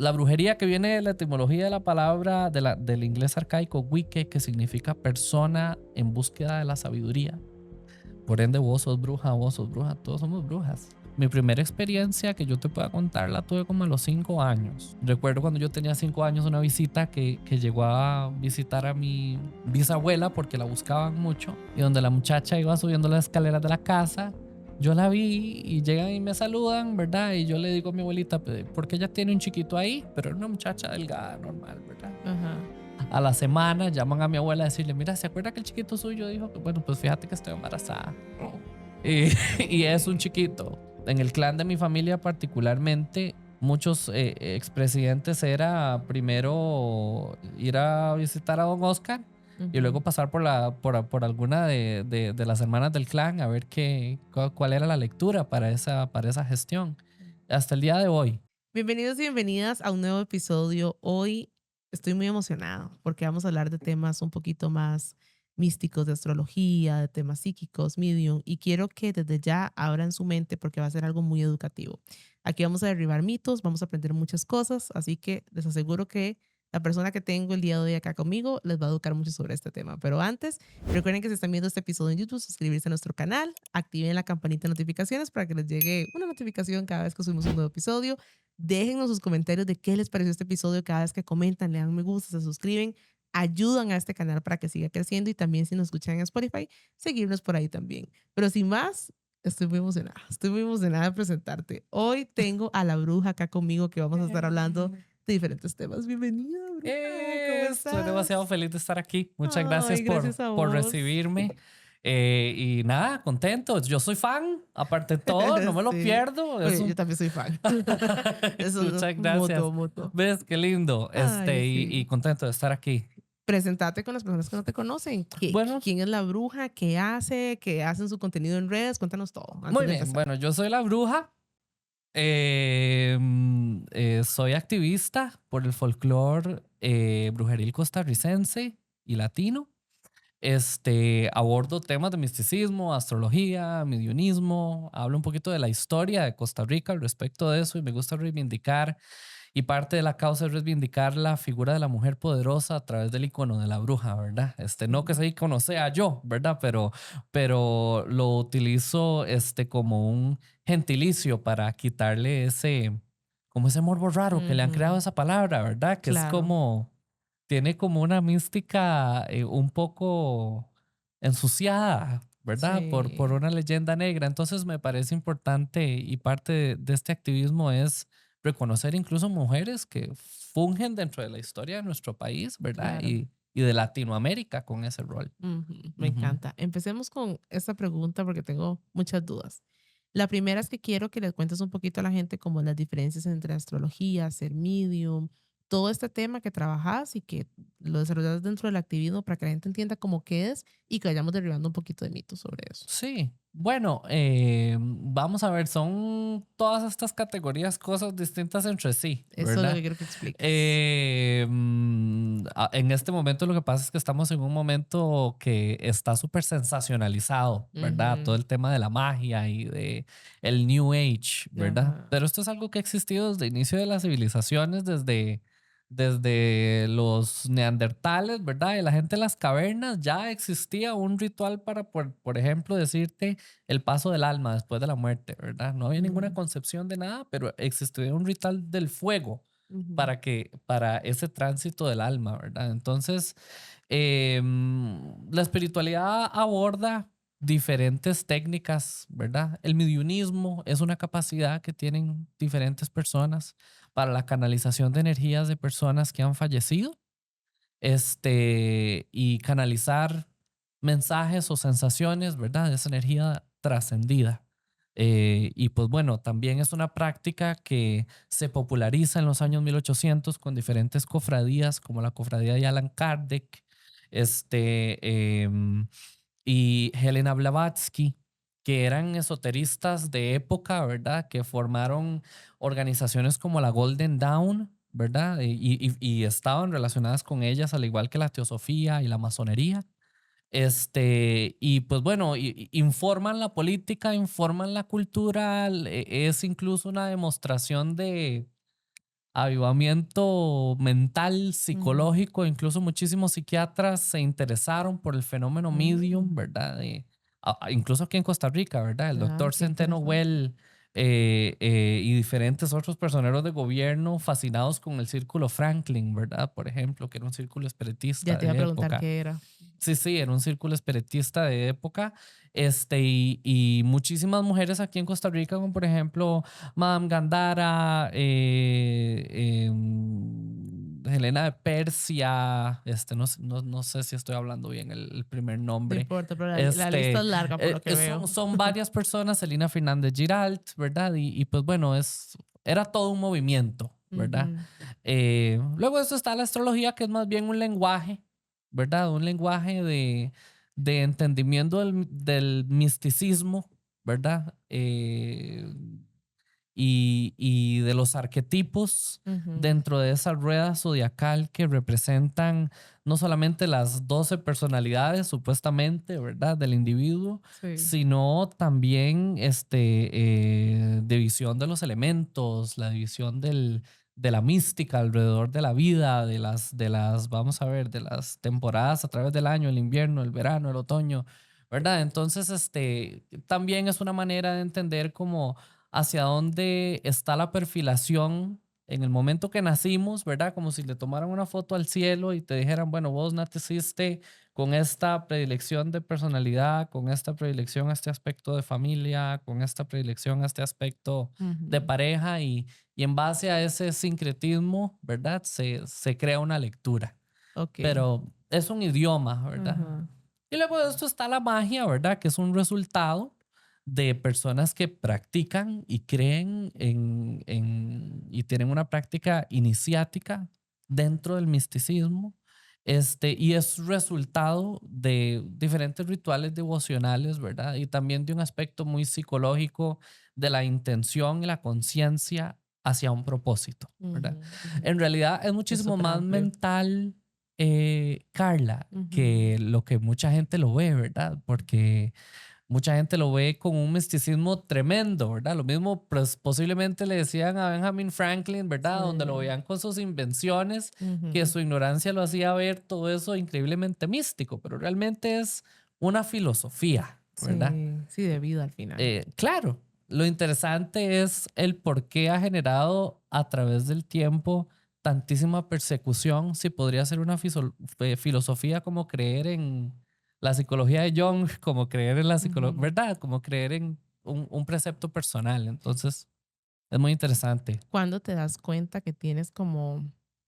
la brujería, que viene de la etimología de la palabra del inglés arcaico wicke, que significa persona en búsqueda de la sabiduría. Por ende, vos sos bruja, todos somos brujas. Mi primera experiencia que yo te pueda contar la tuve como a los 5 años. Recuerdo cuando yo tenía 5 años una visita que llegó a visitar a mi bisabuela porque la buscaban mucho, y donde la muchacha iba subiendo las escaleras de la casa, yo la vi y llegan y me saludan, ¿verdad? Y yo le digo a mi abuelita, porque ella tiene un chiquito ahí, pero era una muchacha delgada, normal, ¿verdad? Ajá. A la semana llaman a mi abuela a decirle, mira, ¿se acuerda que el chiquito suyo dijo que, bueno, pues fíjate que estoy embarazada? Y, y es un chiquito. En el clan de mi familia particularmente, muchos expresidentes era primero ir a visitar a don Oscar y luego Ujú. pasar por alguna de las hermanas del clan a ver cuál era la lectura para esa gestión. Hasta el día de hoy. Bienvenidos y bienvenidas a un nuevo episodio. Hoy estoy muy emocionada porque vamos a hablar de temas un poquito más místicos, de astrología, de temas psíquicos, medium, y quiero que desde ya abran su mente porque va a ser algo muy educativo. Aquí vamos a derribar mitos, vamos a aprender muchas cosas, así que les aseguro que la persona que tengo el día de hoy acá conmigo les va a educar mucho sobre este tema. Pero antes, recuerden que si están viendo este episodio en YouTube, suscribirse a nuestro canal, activen la campanita de notificaciones para que les llegue una notificación cada vez que subimos un nuevo episodio. Déjennos sus comentarios de qué les pareció este episodio. Cada vez que comentan, le dan me gusta, se suscriben, ayudan a este canal para que siga creciendo, y también si nos escuchan en Spotify, seguirnos por ahí también. Pero sin más, estoy muy emocionada de presentarte. Hoy tengo a la bruja acá conmigo que vamos a estar hablando de diferentes temas. Bienvenida, bruja, ¿cómo Estoy demasiado estás? feliz de estar aquí. Muchas gracias Ay, gracias a por vos. recibirme. Y nada, contento. Yo soy fan, aparte de todo, no me lo Sí. pierdo. Es Oye, yo un... también soy fan. Eso es Muchas mutuo, gracias. mutuo. ¿Ves? Qué lindo. Ay, Y sí. contento de estar aquí. Presentate con las personas que no te conocen. Bueno, ¿Quién es la bruja? ¿Qué hace? ¿Qué hacen su contenido en redes? Cuéntanos todo antes muy de bien. empezar. Bueno, yo soy la bruja. Soy activista por el folclore brujeril costarricense y latino. Abordo temas de misticismo, astrología, medionismo, hablo un poquito de la historia de Costa Rica al respecto de eso, y me gusta reivindicar, y parte de la causa es reivindicar la figura de la mujer poderosa a través del icono de la bruja, ¿verdad? No que ese Ujú. icono sea yo, ¿verdad? Pero lo utilizo como un gentilicio para quitarle como ese morbo raro que le han creado a Ujú. esa palabra, ¿verdad? Que es Claro, como tiene como una mística un poco ensuciada, ¿verdad? Por sí, una leyenda negra. Entonces me parece importante, y parte de este activismo es reconocer incluso mujeres que fungen dentro de la historia de nuestro país, ¿verdad? claro. Y de Latinoamérica con ese rol. Ujú. Me Ujú. encanta. Empecemos con esta pregunta porque tengo muchas dudas. La primera es que quiero que le cuentes un poquito a la gente como las diferencias entre astrología, ser medium, todo este tema que trabajas y que lo desarrollas dentro del activismo para que la gente entienda cómo qué es y que vayamos derribando un poquito de mitos sobre eso. Sí, bueno, vamos a ver, son todas estas categorías cosas distintas entre sí, Eso es lo que ¿verdad? quiero que expliques. En este momento lo que pasa es que estamos en un momento que está súper sensacionalizado, ¿verdad? Todo Ujú. el tema de la magia y de el New Age, ¿verdad? Ajá. Pero esto es algo que ha existido desde el inicio de las civilizaciones, desde los neandertales, ¿verdad? Y la gente en las cavernas ya existía un ritual para, por ejemplo, decirte el paso del alma después de la muerte, ¿verdad? No había ninguna Mm. concepción de nada, pero existía un ritual del fuego Ujú. para ese tránsito del alma, ¿verdad? Entonces, la espiritualidad aborda diferentes técnicas, ¿verdad? El mediunismo es una capacidad que tienen diferentes personas para la canalización de energías de personas que han fallecido, y canalizar mensajes o sensaciones, ¿verdad? De esa energía trascendida. Y pues bueno, también es una práctica que se populariza en los años 1800 con diferentes cofradías, como la cofradía de Allan Kardec, y Helena Blavatsky, que eran esoteristas de época, ¿verdad? Que formaron organizaciones como la Golden Dawn, ¿verdad? Y estaban relacionadas con ellas, al igual que la teosofía y la masonería. Y pues bueno, informan la política, informan la cultura, es incluso una demostración avivamiento mental, Ujú. psicológico. Incluso muchísimos psiquiatras se interesaron por el fenómeno medium, Mm. ¿verdad? Incluso aquí en Costa Rica, ¿verdad? El Ah, doctor qué Centeno interesante. Well y diferentes otros personeros de gobierno fascinados con el Círculo Franklin, ¿verdad? Por ejemplo, que era un círculo Ya espiritista te iba a de preguntar época. qué era. Sí, sí, era un círculo espiritista de época. Y muchísimas mujeres aquí en Costa Rica, como por ejemplo Madame Gandara, Helena de Persia, no sé si estoy hablando bien el primer No nombre. importa, pero la lista es larga por lo que veo. Son varias personas, Celina Fernández Giralt, ¿verdad? Y pues bueno, era todo un movimiento, ¿verdad? Ujú. Luego de eso está la astrología, que es más bien un lenguaje, ¿verdad? Un lenguaje de entendimiento del misticismo, ¿verdad? Y de los arquetipos Ujú. dentro de esa rueda zodiacal que representan no solamente las 12 personalidades supuestamente, ¿verdad? Del individuo, Sí. sino también división de los elementos, la división de la mística alrededor de la vida, vamos a ver, de las temporadas a través del año, el invierno, el verano, el otoño, ¿verdad? Entonces, también es una manera de entender como hacia dónde está la perfilación en el momento que nacimos, ¿verdad? Como si le tomaran una foto al cielo y te dijeran, bueno, vos naciste con esta predilección de personalidad, con esta predilección a este aspecto de familia, con esta predilección a este aspecto de Ujú. pareja y en base a ese sincretismo, ¿verdad? Se crea una lectura, Ok. pero es un idioma, ¿verdad? Ajá. Y luego de esto está la magia, ¿verdad? Que es un resultado de personas que practican y creen y tienen una práctica iniciática dentro del misticismo. Y es resultado de diferentes rituales devocionales, ¿verdad? Y también de un aspecto muy psicológico de la intención y la conciencia hacia un propósito, ¿verdad? Ujú, ujú. En realidad es Es muchísimo súper más amplio. mental, Carla, Ujú. que lo que mucha gente lo ve, ¿verdad? Porque mucha gente lo ve con un misticismo tremendo, ¿verdad? Lo mismo pues, posiblemente le decían a Benjamin Franklin, ¿verdad? Donde lo Sí. veían con sus invenciones, que Ujú. su ignorancia lo hacía ver todo eso increíblemente místico, pero realmente es una filosofía, ¿verdad? Sí, sí, de vida al final. Claro, lo interesante es el por qué ha generado a través del tiempo tantísima persecución, si podría ser una filosofía como creer en la psicología de Jung, como creer en la psicología, Ujú. ¿verdad? Como creer en un precepto personal. Entonces, es muy interesante. ¿Cuándo te das cuenta que tienes como,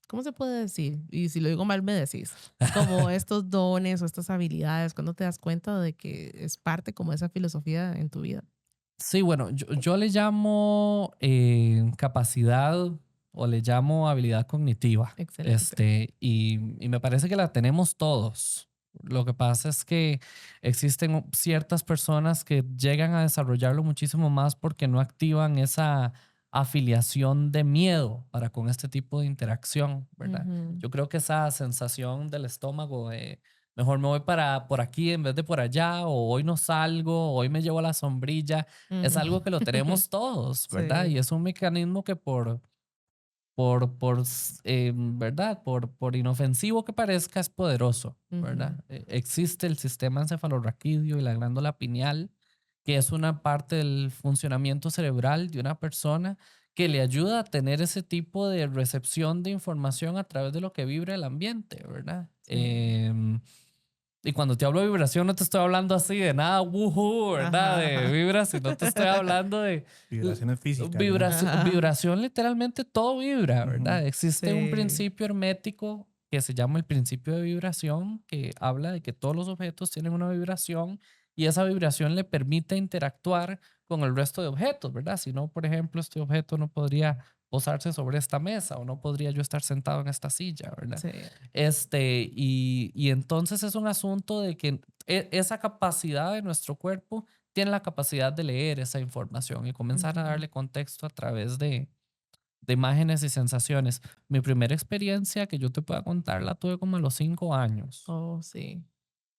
¿cómo se puede decir? Y si lo digo mal, me decís, como estos dones o estas habilidades, ¿cuándo te das cuenta de que es parte como de esa filosofía en tu vida? Sí, bueno, yo le llamo capacidad o le llamo habilidad cognitiva. Excelente. Y me parece que la tenemos todos. Lo que pasa es que existen ciertas personas que llegan a desarrollarlo muchísimo más porque no activan esa afiliación de miedo para con este tipo de interacción, ¿verdad? Ujú, Yo creo que esa sensación del estómago de mejor me voy para por aquí en vez de por allá, o hoy no salgo, o hoy me llevo la sombrilla, es ujú. algo que lo tenemos todos, ¿verdad? Y Sí. es un mecanismo que ¿verdad? Por inofensivo que parezca, es poderoso, Ujú, ¿verdad? Existe el sistema encefalorraquídeo y la glándula pineal, que es una parte del funcionamiento cerebral de una persona que le ayuda a tener ese tipo de recepción de información a través de lo que vibra el ambiente, ¿verdad? sí. Y cuando te hablo de vibración, no te estoy hablando así de nada, woohoo, ¿verdad? Ajá, De ajá. vibras, sino te estoy hablando de Vibraciones físicas, ¿no? vibración. Ajá. Vibración, literalmente todo vibra, Ujú. ¿verdad? Existe un Sí. principio hermético que se llama el principio de vibración, que habla de que todos los objetos tienen una vibración y esa vibración le permite interactuar con el resto de objetos, ¿verdad? Si no, por ejemplo, este objeto no podría posarse sobre esta mesa o no podría yo estar sentado en esta silla, ¿verdad? Sí. Y entonces es un asunto de que esa capacidad de nuestro cuerpo tiene la capacidad de leer esa información y comenzar a Ujú. darle contexto a través de imágenes y sensaciones. Mi primera experiencia que yo te pueda contar la tuve como a los 5 años. Oh, sí.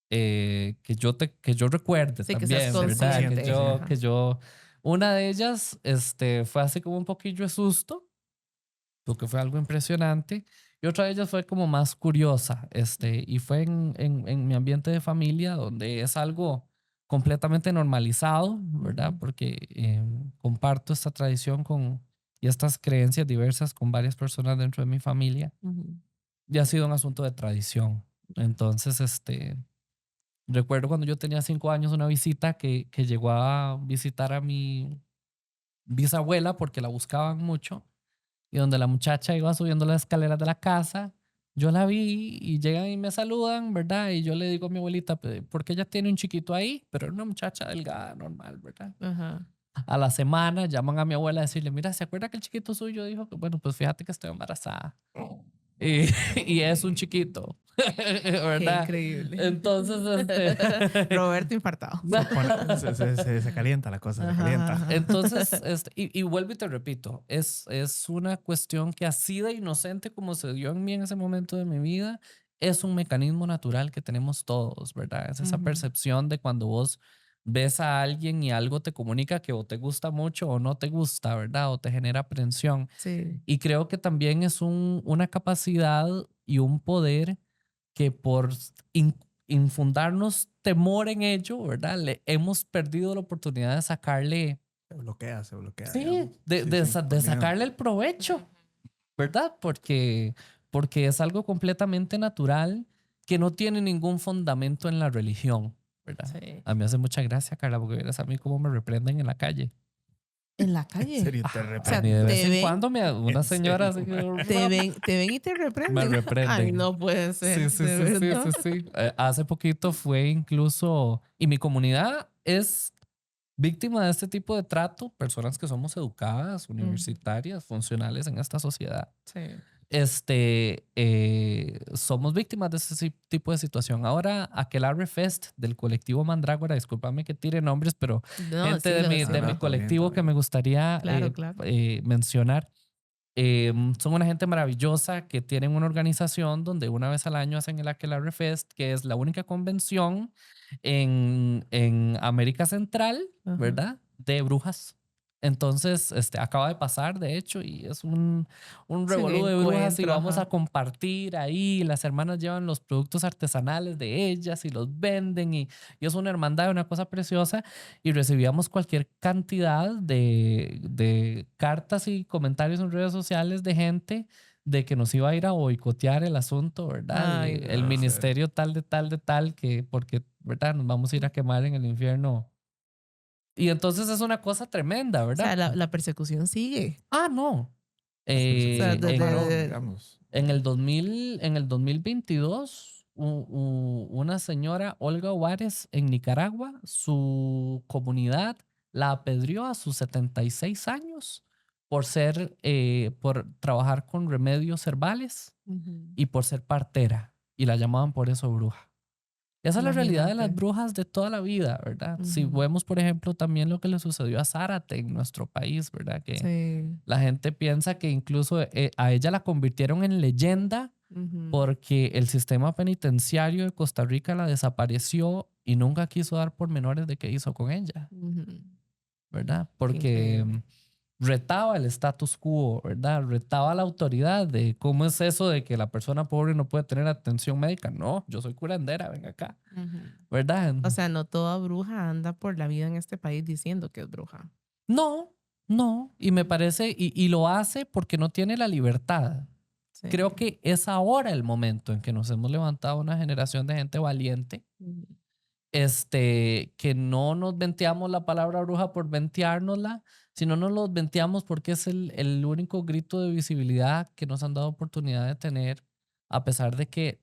Que yo recuerde Sí, que seas también, Ser ¿verdad? consciente, sí. consciente. Ajá. Una de ellas, fue así como un poquillo de susto, porque fue algo impresionante. Y otra de ellas fue como más curiosa, y fue en mi ambiente de familia, donde es algo completamente normalizado, ¿verdad? Porque comparto esta tradición y estas creencias diversas con varias personas dentro de mi familia. Y ha sido un asunto de tradición. Entonces, recuerdo cuando yo tenía 5 años una visita que llegó a visitar a mi bisabuela porque la buscaban mucho y donde la muchacha iba subiendo las escaleras de la casa, yo la vi y llegan y me saludan, ¿verdad? Y yo le digo a mi abuelita, porque ella tiene un chiquito ahí, pero era una muchacha delgada, normal, ¿verdad? Ajá. A la semana llaman a mi abuela a decirle, mira, ¿se acuerda que el chiquito suyo dijo que, bueno, pues fíjate que estoy embarazada? Y, y es un chiquito, Qué ¿verdad? increíble. Entonces, Roberto infartado. Se calienta la cosa, se Ajá, calienta. ajá. Entonces, y vuelvo y te repito, es una cuestión que así de inocente como se dio en mí en ese momento de mi vida, es un mecanismo natural que tenemos todos, ¿verdad? Es esa Ujú. percepción de cuando vos ves a alguien y algo te comunica que o te gusta mucho o no te gusta, ¿verdad? O te genera aprensión. Sí. Y creo que también es una capacidad y un poder que por infundarnos temor en ello, ¿verdad? Le hemos perdido la oportunidad de sacarle, Se bloquea, sí, digamos. de Por miedo. sacarle el provecho, ¿verdad? Porque es algo completamente natural que no tiene ningún fundamento en la religión, ¿verdad? Sí. A mí me hace mucha gracia, Carla, porque verás a mí cómo me reprenden en la calle. En la En calle. serio, te A sea, mí de reprendo. vez te en ven, cuando una En señora serio. así que te ven y te me reprenden. Ay, reprenden. no puede ser, Sí, sí, de sí, sí, verdad. sí, sí. Hace poquito fue incluso, y mi comunidad es víctima de este tipo de trato, personas que somos educadas, Ujú. universitarias, funcionales en esta sociedad. Sí. Somos víctimas de ese tipo de situación. Ahora, Aquelarre Fest del colectivo Mandrágora, discúlpame que tire nombres, pero No, gente decilo, de decilo. mi No, todo bien, colectivo todo que me bien. gustaría Claro, claro. mencionar. Son una gente maravillosa que tienen una organización donde una vez al año hacen el Aquelarre Fest, que es la única convención en América Central, Ajá. ¿verdad? De brujas. Entonces, acaba de pasar, de hecho, y es un Sí, un revolú de brujas y encuentro, vamos ajá. a compartir ahí. Las hermanas llevan los productos artesanales de ellas y los venden y es una hermandad, una cosa preciosa y recibíamos cualquier cantidad de cartas y comentarios en redes sociales de gente de que nos iba a ir a boicotear el asunto, ¿verdad? Ay, El no. En serio. ministerio tal de tal de tal, que porque, ¿verdad? Nos vamos a ir a quemar en el infierno. Y entonces es una cosa tremenda, O sea, ¿verdad? la persecución sigue. Ah, no. La O sea, Eh, persecución no paró, en, digamos. en el 2000, en el 2022, una señora, Olga Juárez, en Nicaragua, su comunidad la apedreó a sus 76 años por trabajar con remedios herbales Ujú. y por ser partera. Y la llamaban por eso bruja. Esa es la realidad de las Imagínate. brujas de toda la vida, ¿verdad? Si Ujú. vemos, por ejemplo, también lo que le sucedió a Zárate en nuestro país, ¿verdad? Que Sí. la gente piensa que incluso a ella la convirtieron en leyenda Ujú. porque el sistema penitenciario de Costa Rica la desapareció y nunca quiso dar pormenores de qué hizo con ella, Ujú. ¿verdad? Qué Porque increíble. retaba el status quo, ¿verdad? Retaba la autoridad de cómo es eso de que la persona pobre no puede tener atención médica. No, yo soy curandera, ven acá, Ujú. ¿verdad? O sea, no toda bruja anda por la vida en este país diciendo que es bruja. No, no, y me parece, y lo hace porque no tiene la libertad. Sí. Creo que es ahora el momento en que nos hemos levantado una generación de gente valiente, Ujú. que no nos venteamos la palabra bruja por venteárnosla, sino nos los venteamos porque es el único grito de visibilidad que nos han dado oportunidad de tener, a pesar de que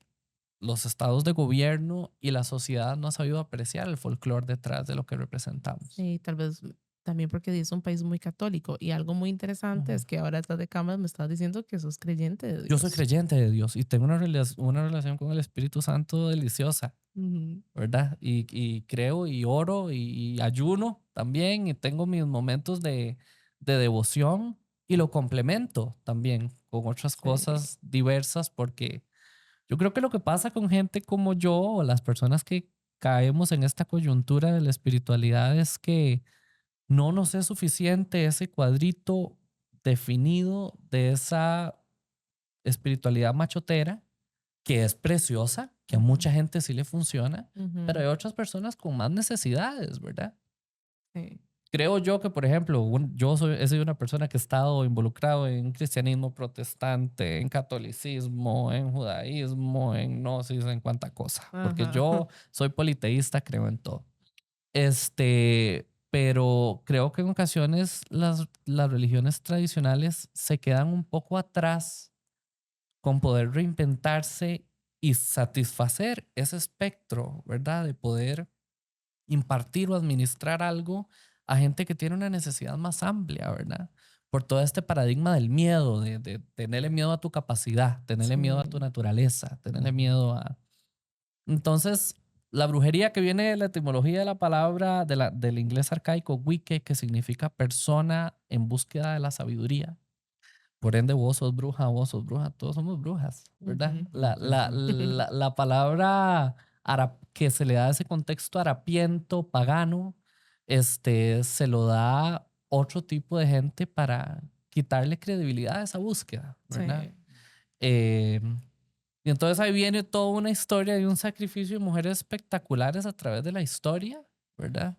los estados de gobierno y la sociedad no han sabido apreciar el folclore detrás de lo que representamos. Sí, tal vez también porque es un país muy católico. Y algo muy interesante Ujú. es que ahora estás de cámara me estás diciendo que sos creyente de Yo soy Dios. creyente de Dios y tengo una relación con el Espíritu Santo deliciosa, Ujú. ¿verdad? Y creo y oro y ayuno también y tengo mis momentos de devoción y lo complemento también con otras Sí. cosas diversas porque yo creo que lo que pasa con gente como yo o las personas que caemos en esta coyuntura de la espiritualidad es que no nos es suficiente ese cuadrito definido de esa espiritualidad machotera, que es preciosa, que a mucha gente sí le funciona, pero hay otras personas con más necesidades, ¿verdad? Sí. Creo yo que, por ejemplo, he sido una persona que ha estado involucrado en cristianismo protestante, en catolicismo, en judaísmo, en gnosis, en cuanta cosa. Porque Ajá. yo soy politeísta, creo en todo. Pero creo que en ocasiones las religiones tradicionales se quedan un poco atrás con poder reinventarse y satisfacer ese espectro, ¿verdad? De poder impartir o administrar algo a gente que tiene una necesidad más amplia, ¿verdad? Por todo este paradigma del miedo, de tenerle miedo a tu capacidad, tenerle miedo a tu Sí. naturaleza, tenerle miedo a... Entonces, la brujería, que viene de la etimología de la palabra del inglés arcaico wicke, que significa persona en búsqueda de la sabiduría. Por ende, vos sos bruja, todos somos brujas, ¿verdad? Ujú. La palabra que se le da ese contexto harapiento, pagano, se lo da otro tipo de gente para quitarle credibilidad a esa búsqueda, ¿verdad? Sí. Eh, y entonces ahí viene toda una historia de un sacrificio de mujeres espectaculares a través de la historia, ¿verdad?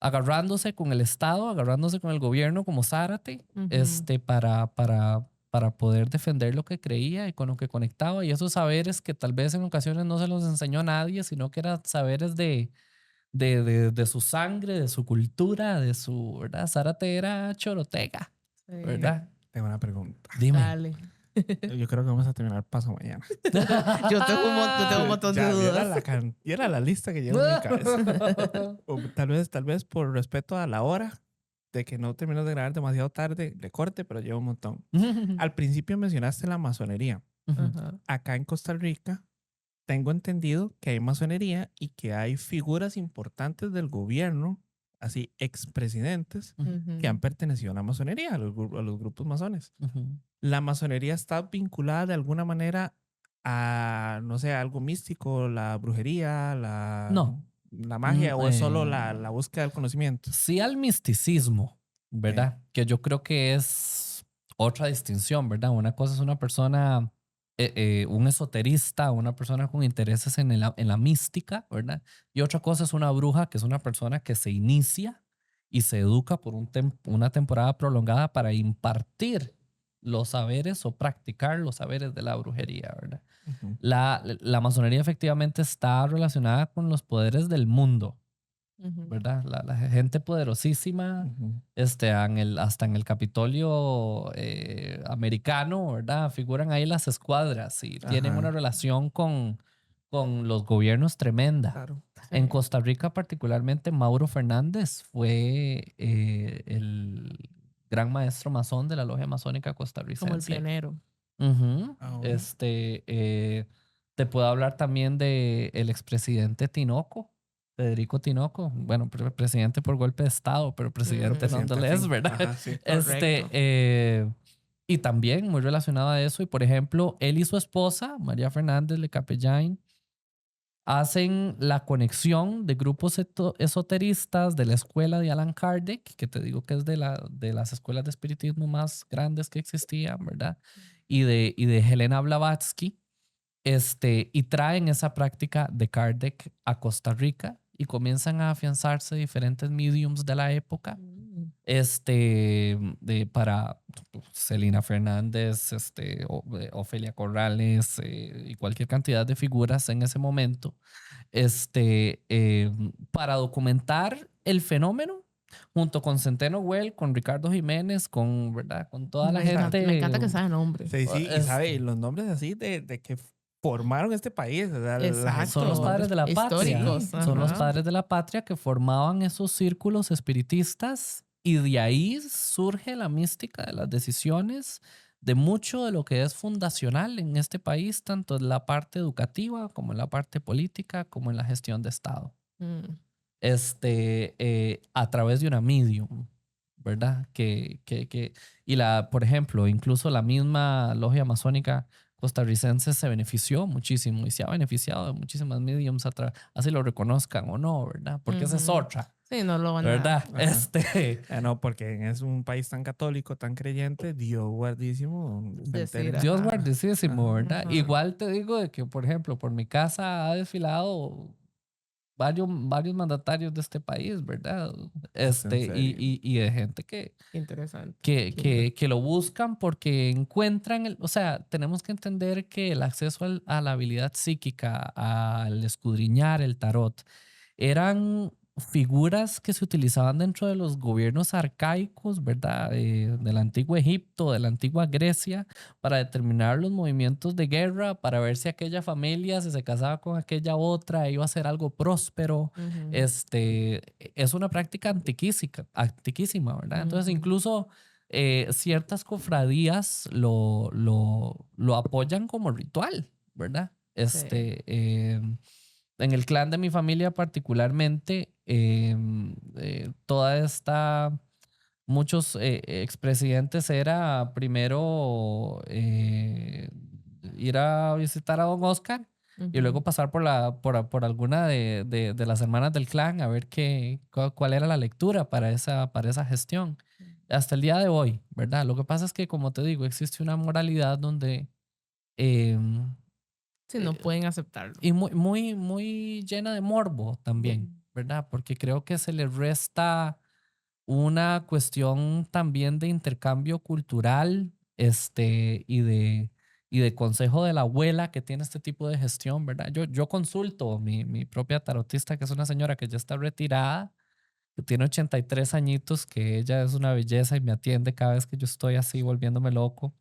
Agarrándose con el Estado, agarrándose con el gobierno como Zárate, Ujú. para poder defender lo que creía y con lo que conectaba. Y esos saberes que tal vez en ocasiones no se los enseñó a nadie, sino que eran saberes de su sangre, de su cultura, de su, ¿verdad? Zárate era chorotega, Sí. ¿verdad? Tengo una pregunta. Dime. Dale. Yo creo que vamos a terminar paso mañana. Yo tengo un montón de Ya dudas. viera la lista que llevo en mi cabeza. O tal vez por respeto a la hora, de que no termino de grabar demasiado tarde, le corte, pero llevo un montón. Al principio mencionaste la masonería. Ajá. Acá en Costa Rica tengo entendido que hay masonería y que hay figuras importantes del gobierno, así expresidentes, que han pertenecido a la masonería, a los grupos masones. ¿La masonería está vinculada de alguna manera a, no sé, algo místico, la brujería, No. la magia, o es solo la búsqueda del conocimiento? Sí, al misticismo, Ok. ¿verdad? Que yo creo que es otra distinción, ¿verdad? Una cosa es una persona, un esoterista, una persona con intereses en la mística, ¿verdad? Y otra cosa es una bruja, que es una persona que se inicia y se educa por una temporada prolongada para impartir los saberes o practicar los saberes de la brujería, ¿verdad? Ujú. La masonería efectivamente está relacionada con los poderes del mundo, Ujú. ¿verdad? La gente poderosísima, Ujú. hasta en el Capitolio americano, ¿verdad? Figuran ahí las escuadras y tienen una Ajá. relación con los gobiernos tremenda. Claro. En Sí. Costa Rica, particularmente, Mauro Fernández fue el gran maestro masón de la logia masónica Como el costarricense. pionero. Ujú. Ah, bueno. Te puedo hablar también de el expresidente Tinoco, Federico Tinoco, bueno, presidente por golpe de Estado, pero presidente Presidente al nonetheless, fin. ¿verdad? Ajá, sí. Correcto. Y también muy relacionado a eso, y por ejemplo, él y su esposa, María Fernández Le Capellain, hacen la conexión de grupos esoteristas de la escuela de Allan Kardec, que te digo que es de las escuelas de espiritismo más grandes que existían, ¿verdad? Y de Helena Blavatsky, y traen esa práctica de Kardec a Costa Rica y comienzan a afianzarse diferentes mediums de la época, Mm. para Celina Fernández, Ofelia Corrales, y cualquier cantidad de figuras en ese momento, para documentar el fenómeno junto con Centeno Well, con Ricardo Jiménez, ¿verdad? Con toda la gente. Me encanta que sabe nombre. Sí, sí, y sabe, y Este, los nombres así de que formaron este país, o sea, la gente, son Exacto. los padres de la patria. Históricos. Sí, Son los Ajá. padres de la patria que formaban esos círculos espiritistas y de ahí surge la mística de las decisiones de mucho de lo que es fundacional en este país, tanto en la parte educativa como en la parte política, como en la gestión de Estado. Mm. A través de una medium, ¿verdad? Por ejemplo, incluso la misma logia masónica costarricense se benefició muchísimo y se ha beneficiado de muchísimas mediums, así lo reconozcan o no, ¿verdad? Porque esa es Ujú. otra. Sí, no lo van a... ¿verdad? Ajá. No, porque es un país tan católico, tan creyente, Dios guardísimo. se Decir, enteren. Dios ajá. guardísimo, ¿verdad? Ajá. Igual te digo de que, por ejemplo, por mi casa ha desfilado varios mandatarios de este país, ¿verdad? ¿Es en Y, serio? y de gente que, Interesante. que lo buscan porque encuentran, o sea, tenemos que entender que el acceso a la habilidad psíquica, al escudriñar el tarot, eran figuras que se utilizaban dentro de los gobiernos arcaicos, ¿verdad? Del antiguo Egipto, de la antigua Grecia, para determinar los movimientos de guerra, para ver si aquella familia, si se casaba con aquella otra, iba a ser algo próspero. Ujú. Es una práctica antiquísima, ¿verdad? Entonces, Ujú. incluso ciertas cofradías lo apoyan como ritual, ¿verdad? Sí. En el clan de mi familia particularmente, toda esta, muchos expresidentes era primero ir a visitar a don Oscar y luego Ujú. pasar por alguna de las hermanas del clan a ver cuál era la lectura para esa gestión. Hasta el día de hoy, ¿verdad? Lo que pasa es que, como te digo, existe una moralidad donde... em, Sí, no pueden aceptarlo. y muy llena de morbo también, ¿verdad? Porque creo que se le resta una cuestión también de intercambio cultural, y de consejo de la abuela que tiene este tipo de gestión, ¿verdad? Yo consulto mi propia tarotista, que es una señora que ya está retirada, que tiene 83 añitos, que ella es una belleza y me atiende cada vez que yo estoy así volviéndome loco.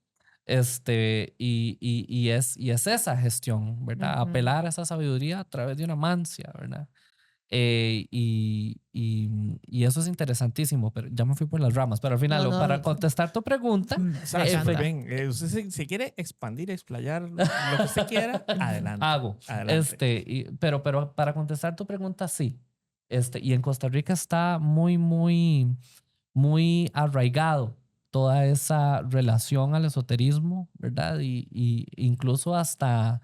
Y es esa gestión, ¿verdad? Ujú. Apelar a esa sabiduría a través de una mancia, ¿verdad? Y eso es interesantísimo, pero ya me fui por las ramas. Pero al final, No, para no, contestar tu pregunta, Sabe, súper encanta. bien. Usted si quiere expandir, explayar lo que usted quiera, adelante. hago. Adelante. Pero para contestar tu pregunta, sí. Y en Costa Rica está muy arraigado toda esa relación al esoterismo, ¿verdad? Y incluso hasta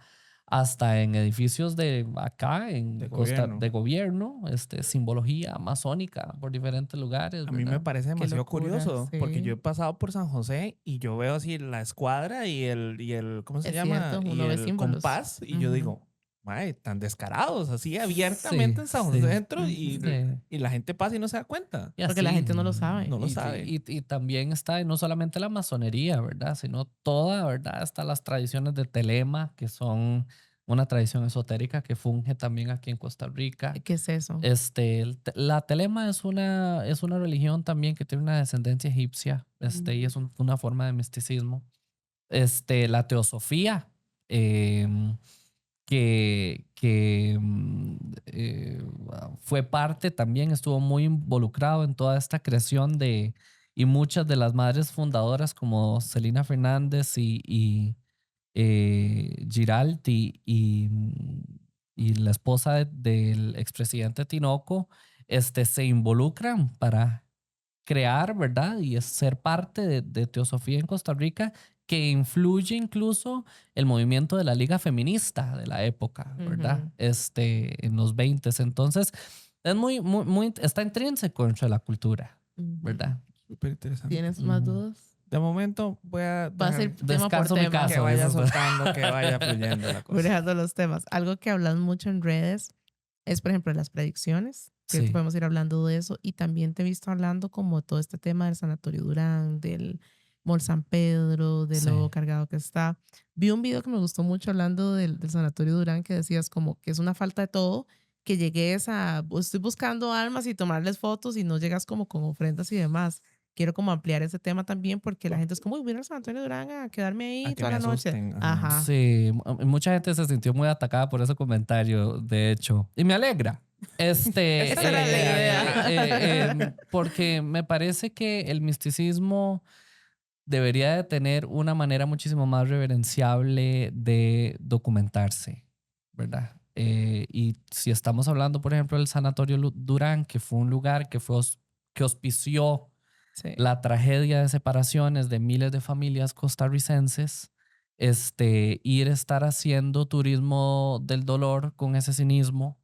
en edificios de acá, De en Costa, gobierno. de gobierno, simbología masónica por diferentes lugares, A mí me ¿verdad? parece Qué demasiado locura, curioso, porque yo sí. he pasado por San José y yo veo así la escuadra ¿cómo se Es llama? cierto, Y uno ve el símbolos. compás, y yo Ujú. digo, mae, tan descarados, así Sí, abiertamente en San José sí, Centro Ujú. sí. y la gente pasa y no se da cuenta, Y Porque la así. gente no lo sabe. no lo sabe. Y también está no solamente la masonería, ¿verdad? Sino toda, ¿verdad? Hasta las tradiciones de Telema, que son una tradición esotérica que funge también aquí en Costa Rica. ¿Qué es eso? La Telema es una religión también que tiene una descendencia egipcia, y es una forma de misticismo. La teosofía, em, fue parte también, estuvo muy involucrado en toda esta creación y muchas de las madres fundadoras como Celina Fernández y Giraldi y la esposa del expresidente Tinoco, se involucran para crear, ¿verdad? Y es ser parte de teosofía en Costa Rica, que influye incluso el movimiento de la Liga Feminista de la época, ¿verdad? Ujú. En los 20. Entonces, es está intrínseco dentro de la cultura, Ujú. ¿verdad? Súper interesante. ¿Tienes más Ujú. dudas? De momento voy a Va a dejar ser tema por Descanso mi tema. que caso, vaya dices tú. soltando, que vaya fluyendo la Voy cosa. dejando los temas. Algo que hablan mucho en redes es, por ejemplo, las predicciones, que ahorita Sí, podemos ir hablando de eso. Y también te he visto hablando como todo este tema del Sanatorio Durán, del Mall San Pedro, de lo sí. cargado que está. Vi un video que me gustó mucho hablando del Sanatorio Durán, que decías como que es una falta de todo, que llegues estoy buscando almas y tomarles fotos y no llegas como con ofrendas y demás. Quiero como ampliar ese tema también porque la gente es como, uy, voy a ir al Sanatorio Durán a quedarme A ahí que toda me la noche. asusten. Ajá. Ajá. Sí, mucha gente se sintió muy atacada por ese comentario, de hecho, y me alegra. Esa era la idea. Porque me parece que el misticismo debería de tener una manera muchísimo más reverenciable de documentarse, ¿verdad? Y si estamos hablando, por ejemplo, del Sanatorio Durán, que fue un lugar que auspició Sí. la tragedia de separaciones de miles de familias costarricenses, estar haciendo turismo del dolor con ese cinismo,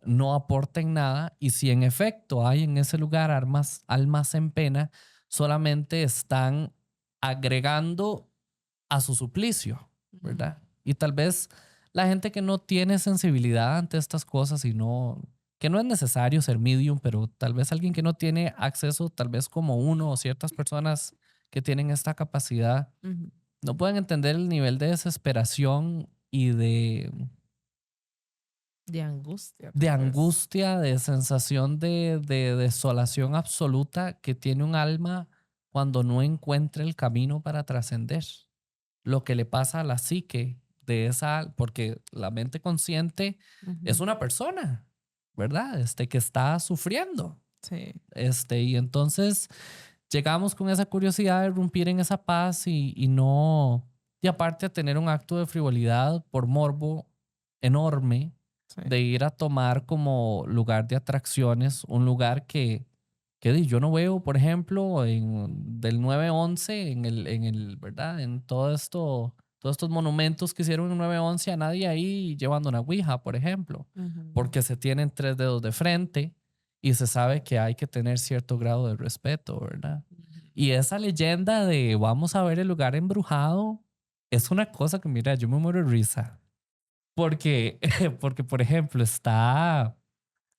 no aporten nada, y si en efecto hay en ese lugar almas en pena, solamente están agregando a su suplicio, ¿verdad? Y tal vez la gente que no tiene sensibilidad ante estas cosas y no, que no es necesario ser medium, pero tal vez alguien que no tiene acceso, tal vez como uno o ciertas personas que tienen esta capacidad, Ujú. no pueden entender el nivel de desesperación y De angustia, de tal vez. angustia, de sensación de desolación absoluta que tiene un alma cuando no encuentra el camino para trascender. Lo que le pasa a la psique de esa, porque la mente consciente es Ujú. una persona, ¿verdad? Que está sufriendo. Sí. Y entonces llegamos con esa curiosidad de irrumpir en esa paz y no, y aparte a tener un acto de frivolidad por morbo enorme Sí. de ir a tomar como lugar de atracciones un lugar que yo no veo, por ejemplo, del 9/11, ¿verdad? En todo esto, todos estos monumentos que hicieron en 9/11, a nadie ahí llevando una ouija, por ejemplo, Ujú. porque se tienen 3 dedos de frente y se sabe que hay que tener cierto grado de respeto, ¿verdad? Ujú. Y esa leyenda de vamos a ver el lugar embrujado es una cosa que, mira, yo me muero de risa. Porque, porque, por ejemplo, está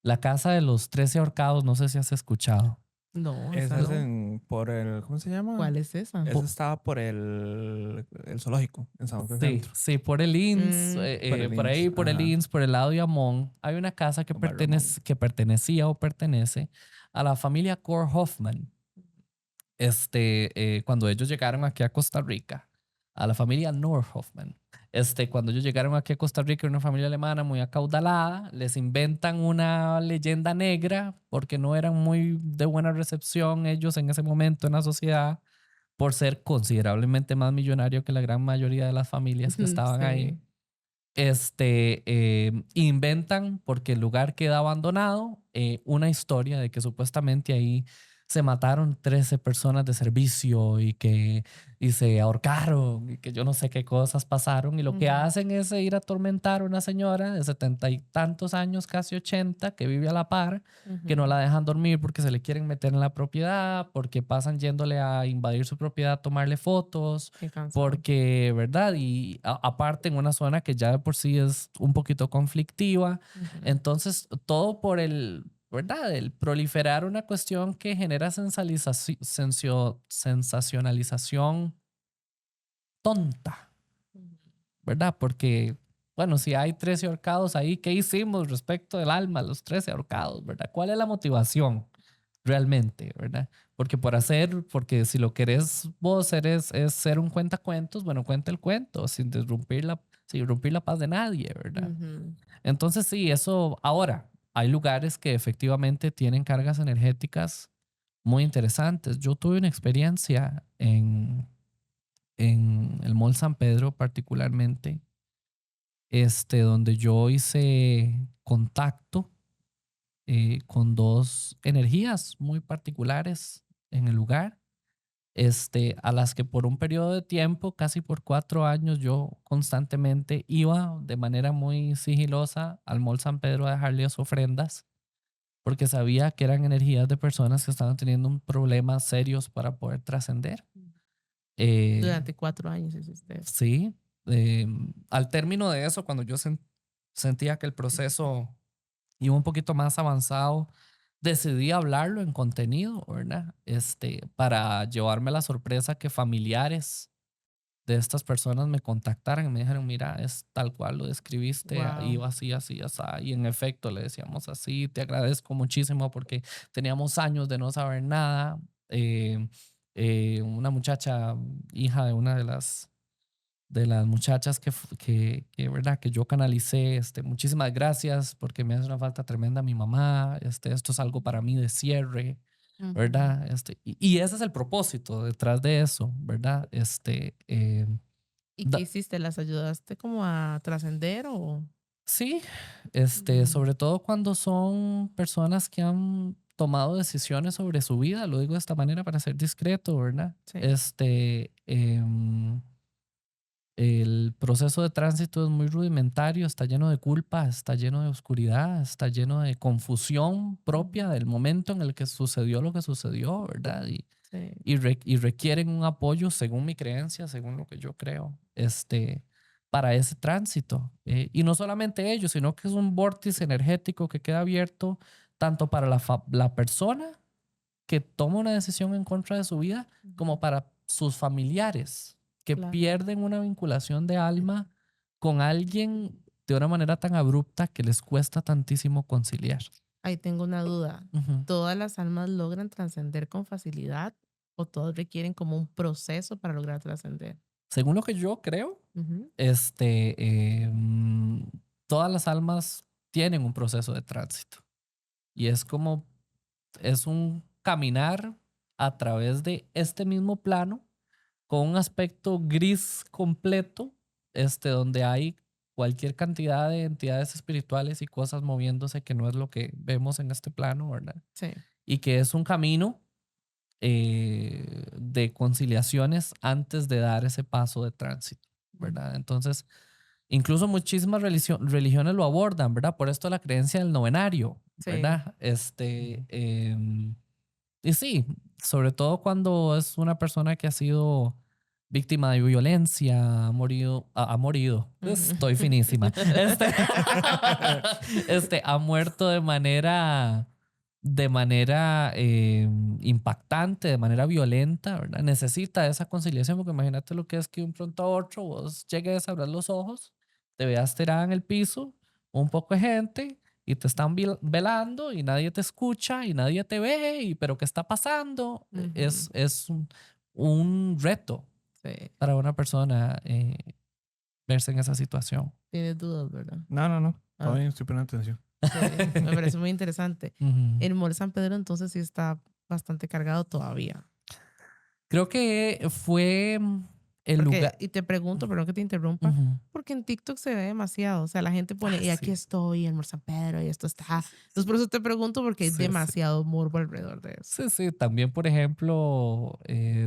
la casa de los 13 ahorcados, no sé si has escuchado. No, esa Ese es no. por el, ¿cómo se llama? ¿Cuál es esa? Ese estaba por el zoológico en San José Sí, Centro. sí, por el INS, Mm, Por el por ahí, IMSS, por el ajá. INS, por el lado de Amón, hay una casa que, Barrio Ramón. que pertenecía o pertenece a la familia Core Hoffman. Cuando ellos llegaron aquí a Costa Rica, a la familia Norhoffman. Cuando ellos llegaron aquí a Costa Rica, una familia alemana muy acaudalada, les inventan una leyenda negra porque no eran muy de buena recepción ellos en ese momento en la sociedad por ser considerablemente más millonarios que la gran mayoría de las familias que ujú, estaban ahí. sí. Inventan, porque el lugar queda abandonado, una historia de que supuestamente ahí se mataron 13 personas de servicio y se ahorcaron y que yo no sé qué cosas pasaron. Y lo que Ujú, hacen es ir a atormentar a una señora de 70 y tantos años, casi 80, que vive a la par, que no ujú. la dejan dormir porque se le quieren meter en la propiedad, porque pasan yéndole a invadir su propiedad, a tomarle fotos, Qué cansado. porque, ¿verdad? Y aparte en una zona que ya de por sí es un poquito conflictiva. Ujú. Entonces, todo por ¿verdad? El proliferar una cuestión que genera sensacionalización tonta, Ujú. ¿verdad? Porque, bueno, si hay 13 ahorcados ahí, ¿qué hicimos respecto del alma, los 13 ahorcados, ¿verdad? ¿Cuál es la motivación realmente, ¿verdad? Porque si lo querés vos es ser un cuentacuentos, bueno, cuenta el cuento sin irrumpir la paz de nadie, ¿verdad? Ujú. Entonces sí, eso ahora, hay lugares que efectivamente tienen cargas energéticas muy interesantes. Yo tuve una experiencia en el Mall San Pedro particularmente, donde yo hice contacto con dos energías muy particulares en el lugar, a las que por un periodo de tiempo, casi por 4 años, yo constantemente iba de manera muy sigilosa al Mall San Pedro a dejarles ofrendas, porque sabía que eran energías de personas que estaban teniendo un problemas serios para poder trascender. Eh, Durante 4 años hiciste eso. sí, al término de eso, cuando yo sentía que el proceso iba un poquito más avanzado, decidí hablarlo en contenido, ¿verdad? Para llevarme la sorpresa que familiares de estas personas me contactaran y me dijeron, mira, es tal cual lo describiste, Wow. iba así, así, así. Y en efecto le decíamos así, te agradezco muchísimo porque teníamos años de no saber nada. Una muchacha, hija de una de las muchachas ¿verdad? Que yo canalicé, muchísimas gracias porque me hace una falta tremenda mi mamá, esto es algo para mí de cierre, Ujú. ¿verdad? Y ese es el propósito detrás de eso, ¿verdad? ¿Y qué Da- hiciste? ¿Las ayudaste como a trascender o...? sí, Mm, sobre todo cuando son personas que han tomado decisiones sobre su vida, lo digo de esta manera para ser discreto, ¿verdad? sí. El proceso de tránsito es muy rudimentario, está lleno de culpa, está lleno de oscuridad, está lleno de confusión propia del momento en el que sucedió lo que sucedió, ¿verdad? Sí. Y requieren un apoyo, según mi creencia, según lo que yo creo, para ese tránsito. Y no solamente ellos, sino que es un vórtice energético que queda abierto tanto para la persona que toma una decisión en contra de su vida, como para sus familiares que Claro. pierden una vinculación de alma con alguien de una manera tan abrupta que les cuesta tantísimo conciliar. Ahí tengo una duda. Ujú. ¿Todas las almas logran trascender con facilidad o todas requieren como un proceso para lograr trascender? Según lo que yo creo, Ujú. todas las almas tienen un proceso de tránsito y es un caminar a través de este mismo plano con un aspecto gris completo, donde hay cualquier cantidad de entidades espirituales y cosas moviéndose que no es lo que vemos en este plano, ¿verdad? Sí. Y que es un camino de conciliaciones antes de dar ese paso de tránsito, ¿verdad? Entonces, incluso muchísimas religiones lo abordan, ¿verdad? Por esto la creencia del novenario, Sí. ¿verdad? Y sí, sobre todo cuando es una persona que ha sido víctima de violencia, ha morido, estoy finísima, ha muerto de manera impactante, de manera violenta, ¿verdad? Necesita esa conciliación, porque imagínate lo que es que de un pronto a otro vos llegues a abrir los ojos, te veas tirada en el piso, un poco de gente y te están velando y nadie te escucha y nadie te ve, pero ¿qué está pasando? Es un reto Sí. para una persona verse en esa situación. Tienes dudas, ¿verdad? No. Ah. Todavía estoy poniendo atención. Sí, me parece muy interesante. Ujú. El Mall San Pedro entonces sí está bastante cargado todavía. Creo que fue el lugar. Y te pregunto, perdón que te interrumpa, Ujú. porque en TikTok se ve demasiado. O sea, la gente pone, y aquí Sí. estoy, en Mall San Pedro, y esto está. Entonces, por eso te pregunto, porque hay Sí, demasiado morbo alrededor de eso. Sí, también, por ejemplo,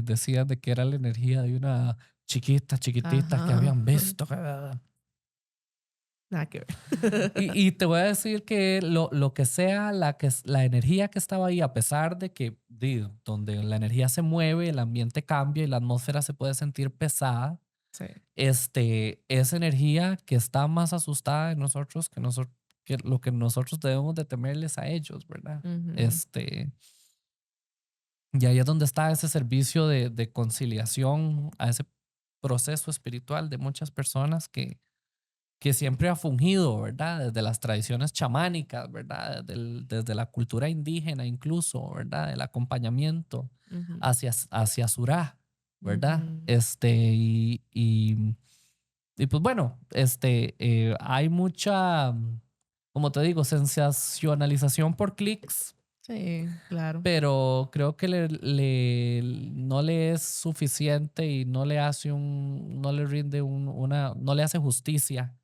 decían de que era la energía de una chiquitita que Ajá. habían visto. Nada que ver. Y te voy a decir que lo que sea, la energía que estaba ahí, a pesar de que donde la energía se mueve, el ambiente cambia y la atmósfera se puede sentir pesada, Sí. es energía que está más asustada de nosotros que lo que nosotros debemos de temerles a ellos, ¿verdad? Ujú. Y ahí es donde está ese servicio de conciliación, a ese proceso espiritual de muchas personas que siempre ha fungido, ¿verdad? Desde las tradiciones chamánicas, ¿verdad? Desde la cultura indígena incluso, ¿verdad? El acompañamiento Ujú. hacia Surá, ¿verdad? Ujú. Y pues bueno, hay mucha, como te digo, sensacionalización por clics, Sí, claro. pero creo que no le es suficiente y no le hace no le rinde no le hace justicia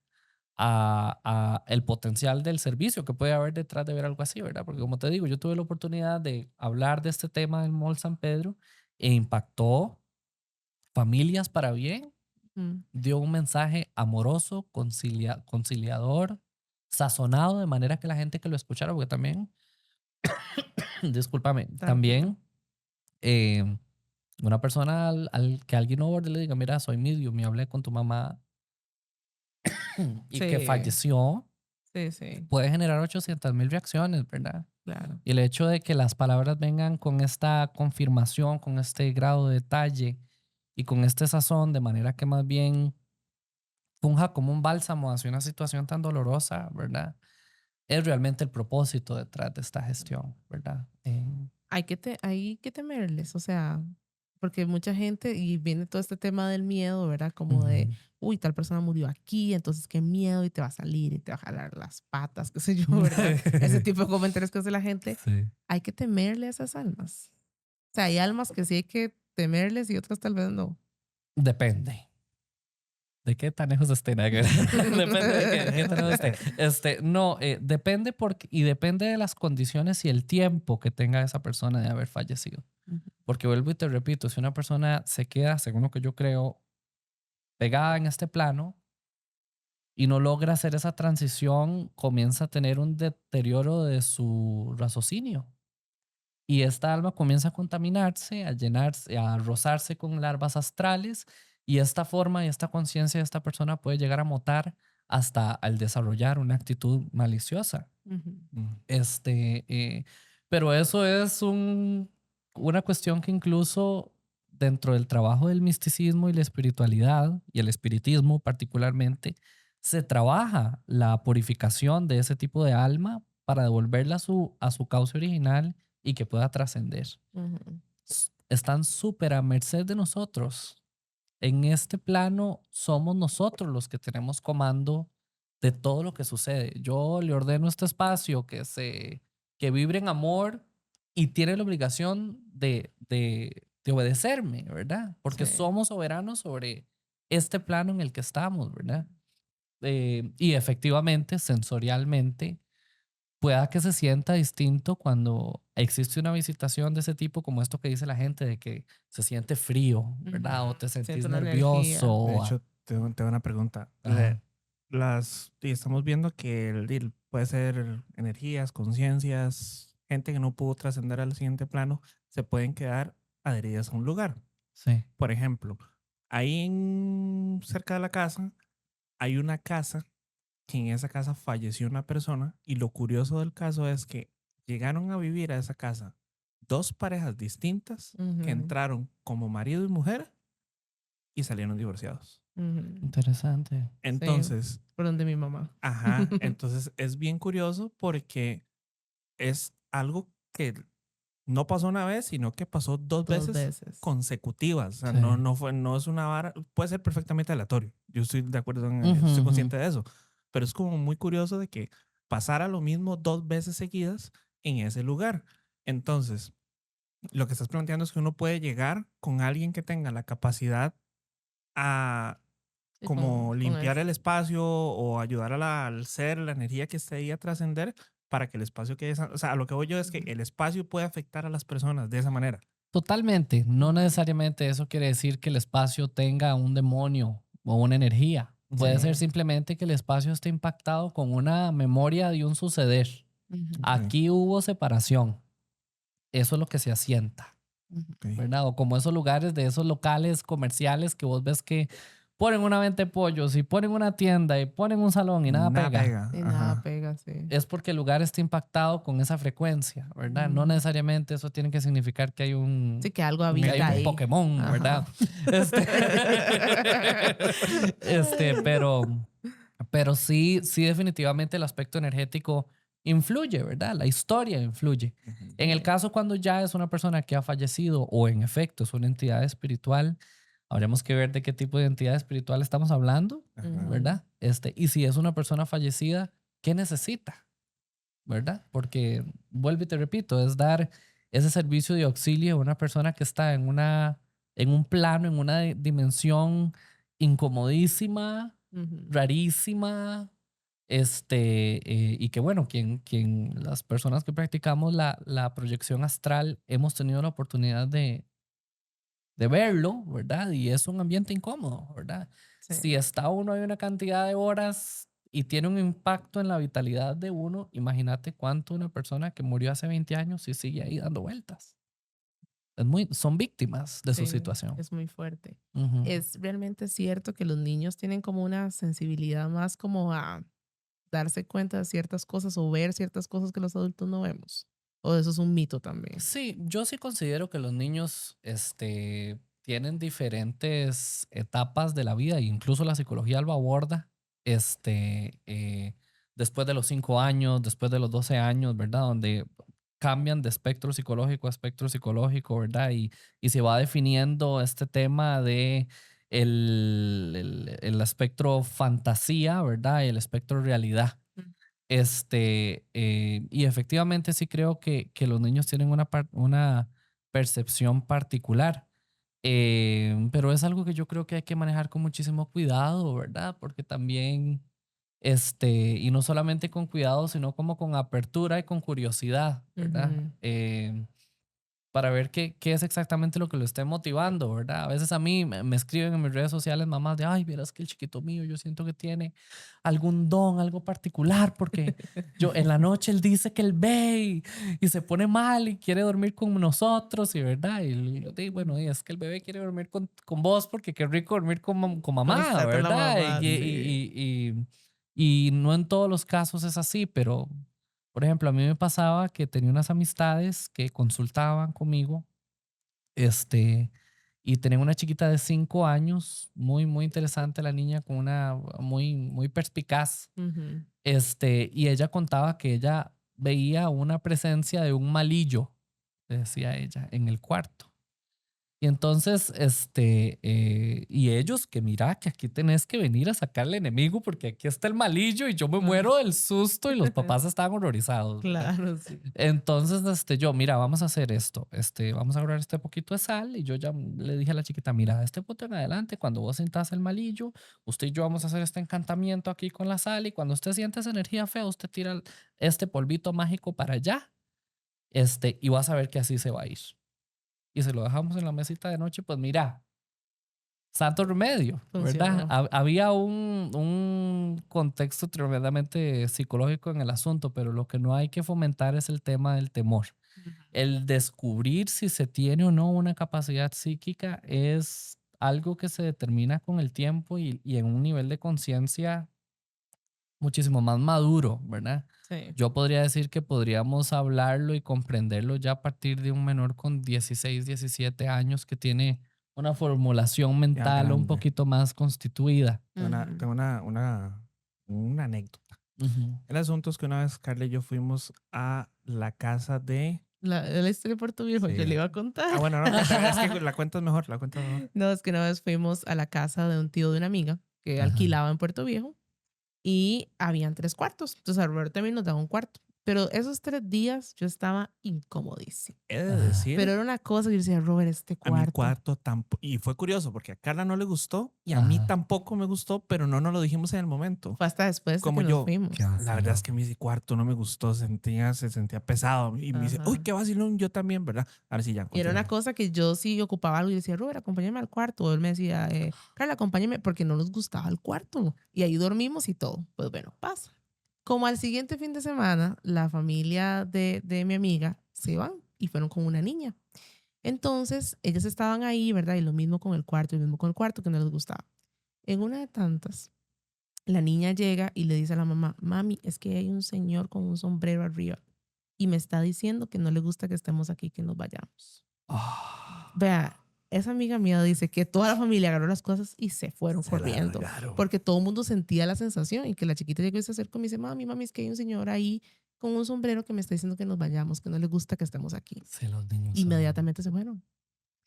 a el potencial del servicio que puede haber detrás de ver algo así, ¿verdad? Porque como te digo, yo tuve la oportunidad de hablar de este tema en Mall San Pedro e impactó familias para bien, Mm. dio un mensaje amoroso, conciliador, sazonado de manera que la gente que lo escuchara, porque también, discúlpame, Tranquilo. también una persona al que alguien no le diga, mira, soy medium y hablé con tu mamá y que Sí. falleció, Sí, puede generar 800,000 reacciones, ¿verdad? claro. Y el hecho de que las palabras vengan con esta confirmación, con este grado de detalle y con este sazón, de manera que más bien funja como un bálsamo hacia una situación tan dolorosa, ¿verdad? Es realmente el propósito detrás de esta gestión, ¿verdad? Hay que temerles, o sea, porque mucha gente, y viene todo este tema del miedo, ¿verdad? Como de, Ujú. uy, tal persona murió aquí, entonces qué miedo, y te va a salir y te va a jalar las patas, qué sé yo, ¿verdad? Ese tipo de comentarios que hace la gente. Sí. Hay que temerle a esas almas. O sea, hay almas que sí hay que temerles y otras tal vez no. Depende. ¿De qué tan lejos esté? Depende de qué tan lejos esté. No, depende y depende de las condiciones y el tiempo que tenga esa persona de haber fallecido. Ujú. Porque vuelvo y te repito, si una persona se queda, según lo que yo creo, pegada en este plano y no logra hacer esa transición, comienza a tener un deterioro de su raciocinio. Y esta alma comienza a contaminarse, a llenarse, a rozarse con larvas astrales, y esta forma y esta conciencia de esta persona puede llegar a mutar hasta al desarrollar una actitud maliciosa. Pero eso es una cuestión que incluso dentro del trabajo del misticismo y la espiritualidad, y el espiritismo particularmente, se trabaja la purificación de ese tipo de alma para devolverla a su cauce original y que pueda trascender. Están súper a merced de nosotros. En este plano somos nosotros los que tenemos comando de todo lo que sucede. Yo le ordeno este espacio que vibre en amor y tiene la obligación de obedecerme, ¿verdad? Porque Sí. somos soberanos sobre este plano en el que estamos, ¿verdad? Y efectivamente, sensorialmente, pueda que se sienta distinto cuando existe una visitación de ese tipo, como esto que dice la gente, de que se siente frío, ¿verdad? O te sentís Siento una nervioso. energía. De hecho, tengo una pregunta. Ajá. Estamos viendo que puede ser energías, conciencias, gente que no pudo trascender al siguiente plano, se pueden quedar adheridas a un lugar. Sí. Por ejemplo, cerca de la casa hay una casa que en esa casa falleció una persona, y lo curioso del caso es que llegaron a vivir a esa casa dos parejas distintas que entraron como marido y mujer y salieron divorciados. Interesante. Entonces, Por donde mi mamá. ajá, entonces es bien curioso porque es algo que no pasó una vez, sino que pasó dos veces consecutivas. O sea, Sí. no es una vara, puede ser perfectamente aleatorio. Yo estoy de acuerdo, Ujú, estoy ujú. consciente de eso. Pero es como muy curioso de que pasara lo mismo dos veces seguidas en ese lugar. Entonces, lo que estás planteando es que uno puede llegar con alguien que tenga la capacidad a Sí, como con limpiar eso. el espacio o ayudar al ser, la energía que esté ahí a trascender para que el espacio quede o sea, a lo que voy yo es que el espacio puede afectar a las personas de esa manera. Totalmente. No necesariamente eso quiere decir que el espacio tenga un demonio o una energía. Puede ser Sí. simplemente que el espacio esté impactado con una memoria de un suceder. Aquí hubo separación. Eso es lo que se asienta, Okay. ¿verdad? O como esos lugares de esos locales comerciales que vos ves que ponen una venta de pollos y ponen una tienda y ponen un salón y nada pega. Y Ajá. nada pega, sí. Es porque el lugar está impactado con esa frecuencia, ¿verdad? No necesariamente eso tiene que significar que hay Sí, que algo que hay habita un ahí. Pokémon, Ajá. ¿verdad? Pero sí, sí, definitivamente el aspecto energético influye, ¿verdad? La historia influye. En el caso cuando ya es una persona que ha fallecido o en efecto es una entidad espiritual, habremos que ver de qué tipo de entidad espiritual estamos hablando, Ajá. ¿verdad? Y si es una persona fallecida, ¿qué necesita? ¿Verdad? Porque, vuelvo y te repito, es dar ese servicio de auxilio a una persona que está en un plano, en una dimensión incomodísima, rarísima, y que bueno, las personas que practicamos la proyección astral hemos tenido la oportunidad de verlo, ¿verdad? Y es un ambiente incómodo, ¿verdad? Sí. Si está uno hay una cantidad de horas y tiene un impacto en la vitalidad de uno, imagínate cuánto una persona que murió hace 20 años y sigue ahí dando vueltas. Son víctimas de su Sí, situación. es muy fuerte. Ujú. Es realmente cierto que los niños tienen como una sensibilidad más como a darse cuenta de ciertas cosas o ver ciertas cosas que los adultos no vemos. O eso es un mito también. Sí, yo sí considero que los niños tienen diferentes etapas de la vida, e incluso la psicología lo aborda después de los 5 años, después de los 12 años, ¿verdad? Donde cambian de espectro psicológico a espectro psicológico, ¿verdad? Y se va definiendo este tema de el espectro fantasía, ¿verdad? Y el espectro realidad. Y efectivamente sí creo que los niños tienen una percepción particular, pero es algo que yo creo que hay que manejar con muchísimo cuidado, ¿verdad? Porque también, y no solamente con cuidado, sino como con apertura y con curiosidad, ¿verdad? para ver qué es exactamente lo que lo esté motivando, ¿verdad? A veces a mí me escriben en mis redes sociales mamás de, ay, vieras que el chiquito mío, yo siento que tiene algún don, algo particular, porque yo en la noche él dice que él ve y se pone mal y quiere dormir con nosotros, y verdad, y yo digo, bueno, y es que el bebé quiere dormir con vos porque qué rico dormir con mamá, Usted con la ¿verdad? mamá, Y no en todos los casos es así, pero por ejemplo, a mí me pasaba que tenía unas amistades que consultaban conmigo, y tenía una chiquita de 5 años, muy, muy interesante la niña, con una muy, muy perspicaz, Ujú. y ella contaba que ella veía una presencia de un malillo, decía ella, en el cuarto. Y entonces, y ellos, que mira, que aquí tenés que venir a sacarle enemigo porque aquí está el malillo y yo me muero del susto y los papás estaban horrorizados, ¿verdad? Claro, sí. Entonces, yo, mira, vamos a hacer esto, vamos a agarrar este poquito de sal y yo ya le dije a la chiquita, mira, de este punto en adelante, cuando vos sintás el malillo, usted y yo vamos a hacer este encantamiento aquí con la sal y cuando usted siente esa energía fea, usted tira este polvito mágico para allá, y vas a ver que así se va a ir. Y se lo dejamos en la mesita de noche, pues mira, santo remedio, ¿verdad? Funcionó. Había un contexto tremendamente psicológico en el asunto, pero lo que no hay que fomentar es el tema del temor. El descubrir si se tiene o no una capacidad psíquica es algo que se determina con el tiempo y en un nivel de conciencia muchísimo más maduro, ¿verdad? Sí. Yo podría decir que podríamos hablarlo y comprenderlo ya a partir de un menor con 16, 17 años que tiene una formulación mental un grande. poquito más constituida. Ujú. Tengo una anécdota. Ujú. El asunto es que una vez Carla y yo fuimos a la casa de... La historia de Puerto Viejo, Sí. yo le iba a contar. Ah, bueno, no, es que la cuentas mejor, la cuentas mejor. No, es que una vez fuimos a la casa de un tío de una amiga que Ajá. alquilaba en Puerto Viejo y habían 3 cuartos. Entonces a Roberto también nos daba un cuarto. Pero esos 3 días yo estaba incomodísima. He de Ajá. decir, Pero era una cosa que yo decía, Robert, este a mi cuarto. cuarto tampoco. Y fue curioso porque a Carla no le gustó y a mí Ajá. tampoco me gustó, pero no nos lo dijimos en el momento. Fue hasta después de Como que yo, nos fuimos. Qué la verdad vacilón. es que mi cuarto no me gustó, se sentía pesado. Y me dice, Ajá. uy, qué vacilón, yo también, ¿verdad? Ahora sí, ya. Y era una continúa. cosa que yo sí ocupaba algo y decía, Robert, acompáñame al cuarto. O él me decía, Carla, acompáñame porque no nos gustaba el cuarto. Y ahí dormimos y todo. Pues bueno, pasa. Como al siguiente fin de semana, la familia de mi amiga se van y fueron con una niña. Entonces, ellas estaban ahí, ¿verdad? Y lo mismo con el cuarto, y lo mismo con el cuarto que no les gustaba. En una de tantas, la niña llega y le dice a la mamá, mami, es que hay un señor con un sombrero arriba y me está diciendo que no le gusta que estemos aquí, que nos vayamos. Ah, Vea, esa amiga mía dice que toda la familia agarró las cosas y se fueron corriendo. Porque todo el mundo sentía la sensación y que la chiquita llegó y se acercó y me dice, mami, es que hay un señor ahí con un sombrero que me está diciendo que nos vayamos, que no le gusta que estemos aquí. sí, los niños. Inmediatamente se fueron.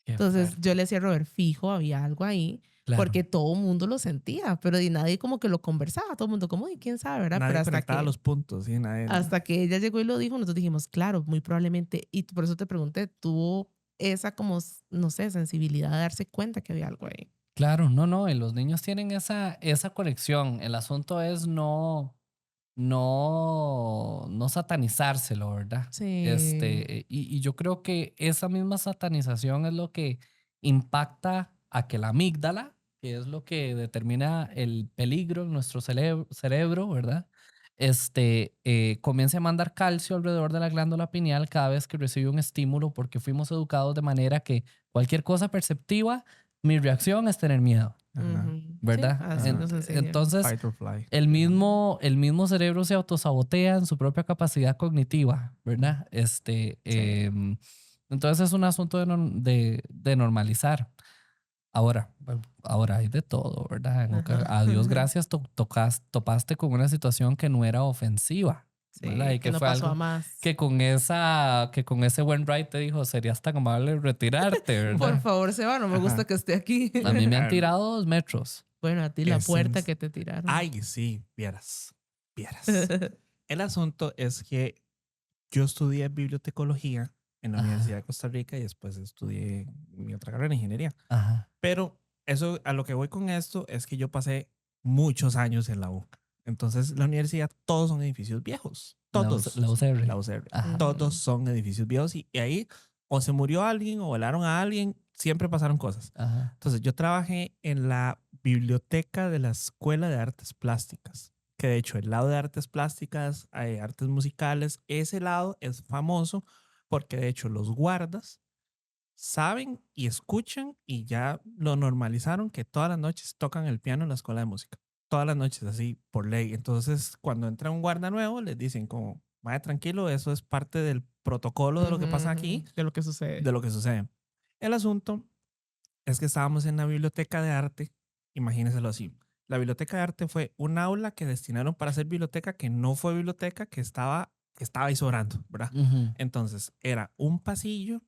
Qué Entonces fuerte. yo le decía a Robert, fijo, había algo ahí, Claro. porque todo el mundo lo sentía, pero y nadie como que lo conversaba, todo el mundo como, y quién sabe, ¿verdad? Nadie Pero hasta conectaba que, los puntos, ¿sí? Nadie, hasta que ella llegó y lo dijo, nosotros dijimos, claro, muy probablemente, y por eso te pregunté, tuvo esa como, no sé, sensibilidad de darse cuenta que había algo ahí. Claro, no, y los niños tienen esa conexión. El asunto es no satanizárselo, ¿verdad? Sí. Y yo creo que esa misma satanización es lo que impacta a que la amígdala, que es lo que determina el peligro en nuestro cerebro, ¿verdad? Comience a mandar calcio alrededor de la glándula pineal cada vez que recibe un estímulo, porque fuimos educados de manera que cualquier cosa perceptiva, mi reacción es tener miedo, Ajá. Ujú. ¿verdad? Sí, así nos enseñan. Entonces, Fight or fly. el mismo cerebro se autosabotea en su propia capacidad cognitiva, ¿verdad? Entonces es un asunto de normalizar. Ahora hay de todo, ¿verdad? Ajá. A Dios gracias topaste con una situación que no era ofensiva, ¿verdad? Sí, Y que no fue pasó a algo más. que con ese buen ride te dijo, serías tan amable retirarte, ¿verdad? Por favor, se va, no me gusta Ajá. que esté aquí. A mí me han tirado 2 metros. Bueno, a ti la Es puerta en- que te tiraron. Ay, sí, vieras. El asunto es que yo estudié bibliotecología en la Ajá. Universidad de Costa Rica y después estudié mi otra carrera, ingeniería. Ajá. Pero eso, a lo que voy con esto es que yo pasé muchos años en la U. Entonces, la universidad, todos son edificios viejos. Todos. La UCR. La UCR. Ajá. Todos son edificios viejos y ahí o se murió alguien o velaron a alguien, siempre pasaron cosas. Ajá. Entonces yo trabajé en la biblioteca de la Escuela de Artes Plásticas, que de hecho el lado de artes plásticas, artes musicales, ese lado es famoso porque de hecho los guardas saben y escuchan y ya lo normalizaron que todas las noches tocan el piano en la escuela de música. Todas las noches, así por ley. Entonces, cuando entra un guarda nuevo, les dicen como, vaya tranquilo, eso es parte del protocolo de lo que pasa aquí, De lo que sucede. de lo que sucede. El asunto es que estábamos en la biblioteca de arte, imagínenselo así. La biblioteca de arte fue un aula que destinaron para hacer biblioteca, que no fue biblioteca, que estaba ahí sobrando, ¿verdad? Ujú. Entonces, era un pasillo,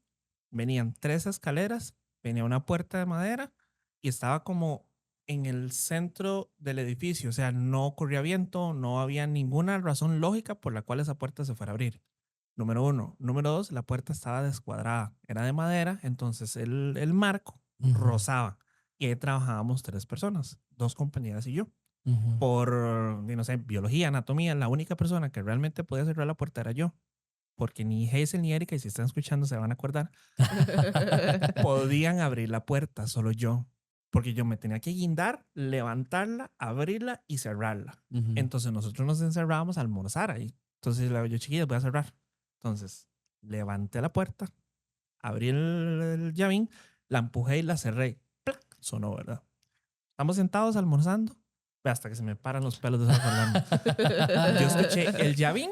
venían 3 escaleras, venía una puerta de madera y estaba como en el centro del edificio, o sea, no corría viento, no había ninguna razón lógica por la cual esa puerta se fuera a abrir. Número 1. Número 2, la puerta estaba descuadrada, era de madera, entonces el marco Ujú. rozaba. Y ahí trabajábamos 3 personas, 2 compañeras y yo. Ujú. Por, no sé, biología, anatomía, la única persona que realmente podía cerrar la puerta era yo. Porque ni Hazel ni Erika, y si están escuchando se van a acordar, podían abrir la puerta, solo yo. Porque yo me tenía que guindar, levantarla, abrirla y cerrarla. Ujú. Entonces nosotros nos encerrábamos a almorzar ahí. Entonces le digo yo, chiquillos, voy a cerrar. Entonces levanté la puerta, abrí el llavín, la empujé y la cerré. ¡Plac! Sonó, ¿verdad? Estamos sentados almorzando hasta que se me paran los pelos de estar acordando. Yo escuché el llavín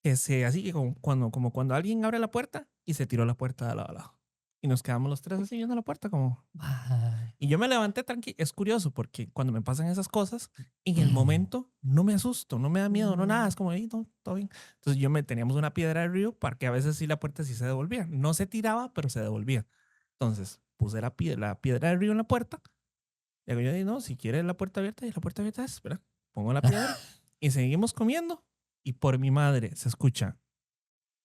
que así que como cuando alguien abre la puerta y se tiró la puerta de lado a lado. Y nos quedamos los 3 así viendo la puerta como... Ay. Y yo me levanté tranquilo. Es curioso porque cuando me pasan esas cosas, en el momento no me asusto, no me da miedo, no nada. Es como, no, todo bien. Entonces teníamos una piedra de río para que a veces sí la puerta sí se devolvía. No se tiraba, pero se devolvía. Entonces puse la piedra de río en la puerta. Y yo dije, no, si quieres la puerta abierta, y la puerta abierta es, ¿verdad? Pongo la piedra y seguimos comiendo. Y por mi madre se escucha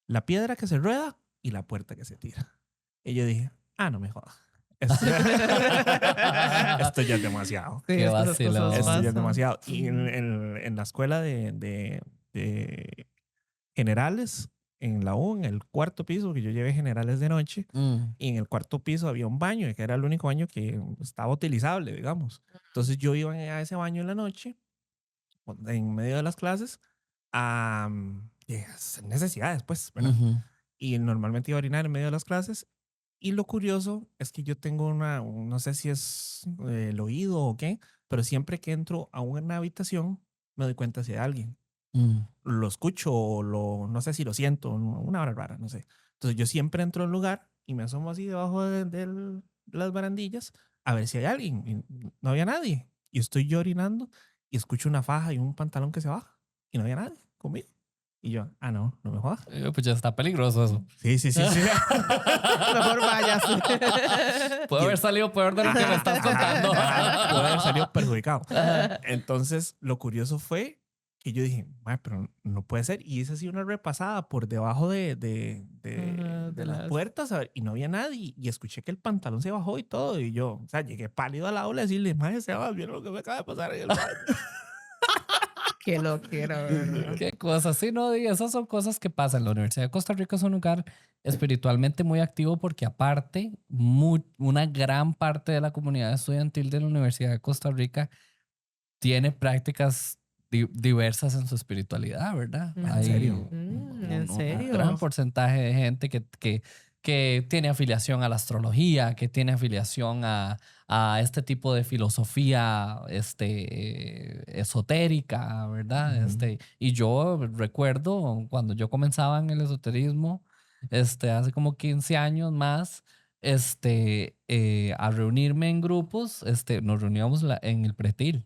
la piedra que se rueda y la puerta que se tira. Y yo dije, no me jodas. Esto ya es demasiado. Sí, Qué es que esas vacilón. cosas Esto ya es pasan. demasiado. Y en la escuela de generales, en la U, en el 4.º piso, que yo llevé generales de noche, Mm. y en el 4.º piso había un baño, que era el único baño que estaba utilizable, digamos. Entonces yo iba a ese baño en la noche, en medio de las clases, a hacer necesidades, pues, ¿verdad? Ujú. Y normalmente iba a orinar en medio de las clases. Y lo curioso es que yo tengo no sé si es el oído o qué, pero siempre que entro a una habitación me doy cuenta si hay alguien. Mm. Lo escucho o no sé si lo siento, una hora rara, no sé. Entonces yo siempre entro a un lugar y me asomo así debajo de las barandillas a ver si hay alguien. Y no había nadie. Y estoy yo orinando y escucho una faja y un pantalón que se baja. Y no había nadie conmigo. Y yo, no me jodas. Pues ya está peligroso eso. Sí. Mejor vayas. Puede haber salido peor de lo que me estás contando. Puede haber salido perjudicado. Entonces, lo curioso fue que yo dije, pero no puede ser. Y hice así una repasada por debajo de las puertas a ver, y no había nadie. Y escuché que el pantalón se bajó y todo. Y yo, o sea, llegué pálido al aula a decirle, madre, Sebas, ¿vieron lo que me acaba de pasar en el baño? Qué lo quiero, ¿verdad? Qué cosas. Sí, no, y esas son cosas que pasan. La Universidad de Costa Rica es un lugar espiritualmente muy activo porque aparte, una gran parte de la comunidad estudiantil de la Universidad de Costa Rica tiene prácticas diversas en su espiritualidad, ¿verdad? ¿En Hay serio? ¿En serio? un gran porcentaje de gente que tiene afiliación a la astrología, que tiene afiliación a este tipo de filosofía esotérica, ¿verdad? Ujú. Y yo recuerdo cuando yo comenzaba en el esoterismo, hace como 15 años más, a reunirme en grupos, nos reuníamos en el pretil.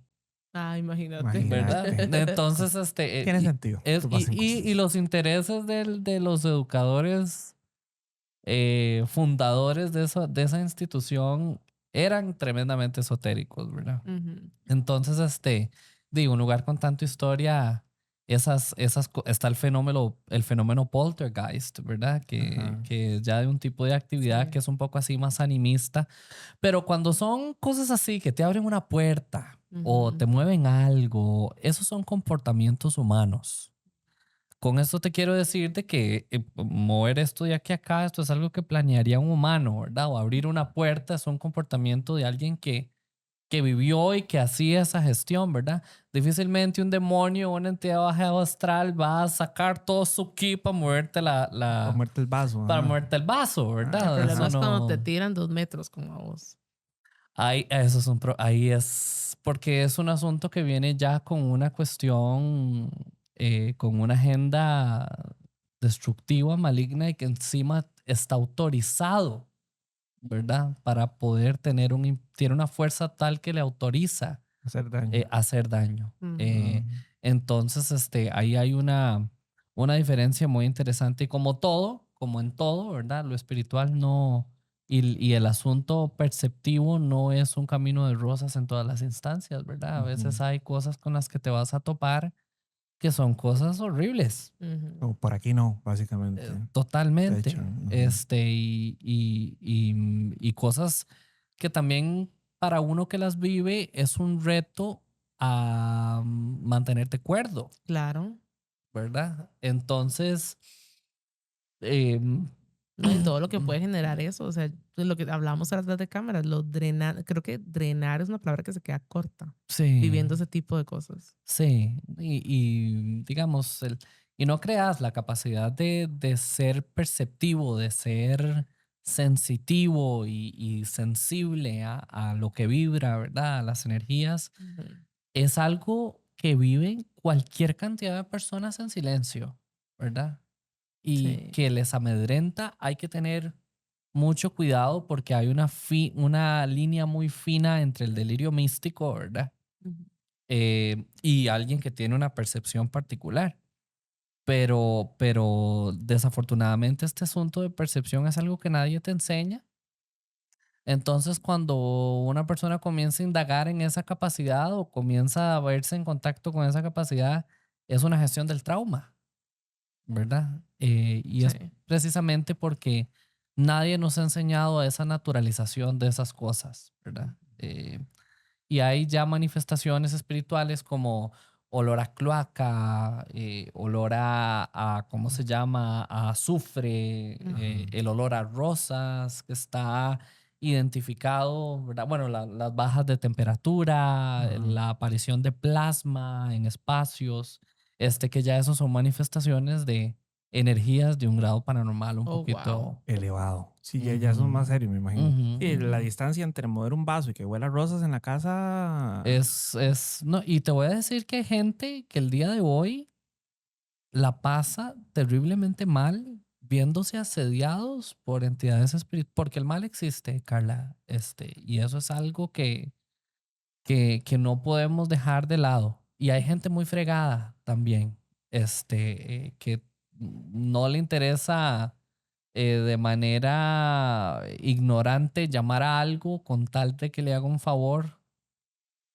Imagínate. ¿Verdad? Imagínate. Entonces, Tiene sentido. que pasen cosas. y los intereses de los educadores fundadores de esa institución eran tremendamente esotéricos, ¿verdad? Ujú. Entonces, digo, un lugar con tanta historia, está el fenómeno poltergeist, ¿verdad? Ajá. Que es ya de un tipo de actividad Sí. que es un poco así más animista. Pero cuando son cosas así, que te abren una puerta o Ujú. te mueven algo, esos son comportamientos humanos. con esto te quiero decir de que mover esto de aquí a acá, esto es algo que planearía un humano, ¿verdad? O abrir una puerta es un comportamiento de alguien que vivió y que hacía esa gestión, ¿verdad? Difícilmente un demonio o una entidad baja astral va a sacar todo su ki para moverte Para muerte el vaso. para Ajá. moverte el vaso, El ¿verdad? problema Eso es cuando te no. tiran 2 metros como a vos. Ahí, eso es ahí es porque es un asunto que viene ya con una cuestión, con una agenda destructiva, maligna y que encima está autorizado, ¿verdad? Para poder tener tiene una fuerza tal que le autoriza Hacer daño. hacer daño. Ujú. Entonces, ahí hay una diferencia muy interesante y como todo, como en todo, ¿verdad? Lo espiritual no, y el asunto perceptivo no es un camino de rosas en todas las instancias, ¿verdad? A veces hay cosas con las que te vas a topar que son cosas horribles. Ujú. O por aquí no, básicamente. De Totalmente. hecho. Ujú. Y cosas que también para uno que las vive es un reto a mantenerte cuerdo, Claro. ¿verdad? Entonces, em, No, y todo lo que puede generar eso, o sea, de lo que hablamos atrás de cámaras, lo drenar, creo que drenar es una palabra que se queda corta, sí, viviendo ese tipo de cosas. sí. Y digamos, y no creas la capacidad de ser perceptivo, de ser sensitivo y sensible a lo que vibra, ¿verdad? A las energías Ujú. es algo que viven cualquier cantidad de personas en silencio, ¿verdad? Y Sí. que les amedrenta, hay que tener mucho cuidado porque hay una línea muy fina entre el delirio místico, ¿verdad? Ujú. Y alguien que tiene una percepción particular. Pero desafortunadamente este asunto de percepción es algo que nadie te enseña. Entonces, cuando una persona comienza a indagar en esa capacidad o comienza a verse en contacto con esa capacidad, es una gestión del trauma, ¿verdad? Y Sí. es precisamente porque nadie nos ha enseñado a esa naturalización de esas cosas, ¿verdad? Y hay ya manifestaciones espirituales como olor a cloaca, olor ¿cómo se llama? A azufre, Ujú. el olor a rosas que está identificado, ¿verdad? Bueno, las bajas de temperatura, Ajá. la aparición de plasma en espacios, que ya esos son manifestaciones de energías de un grado paranormal un Oh, wow. poquito. Elevado. Sí, ya son Ujú, más serios, me imagino. ujú, Sí, la ujú. distancia entre mover un vaso y que huela a rosas en la casa. No, y te voy a decir que hay gente que el día de hoy la pasa terriblemente mal viéndose asediados por entidades espirituales, porque el mal existe, Carla, y eso es algo que no podemos dejar de lado. Y hay gente muy fregada también, que no le interesa de manera ignorante llamar a algo con tal de que le haga un favor,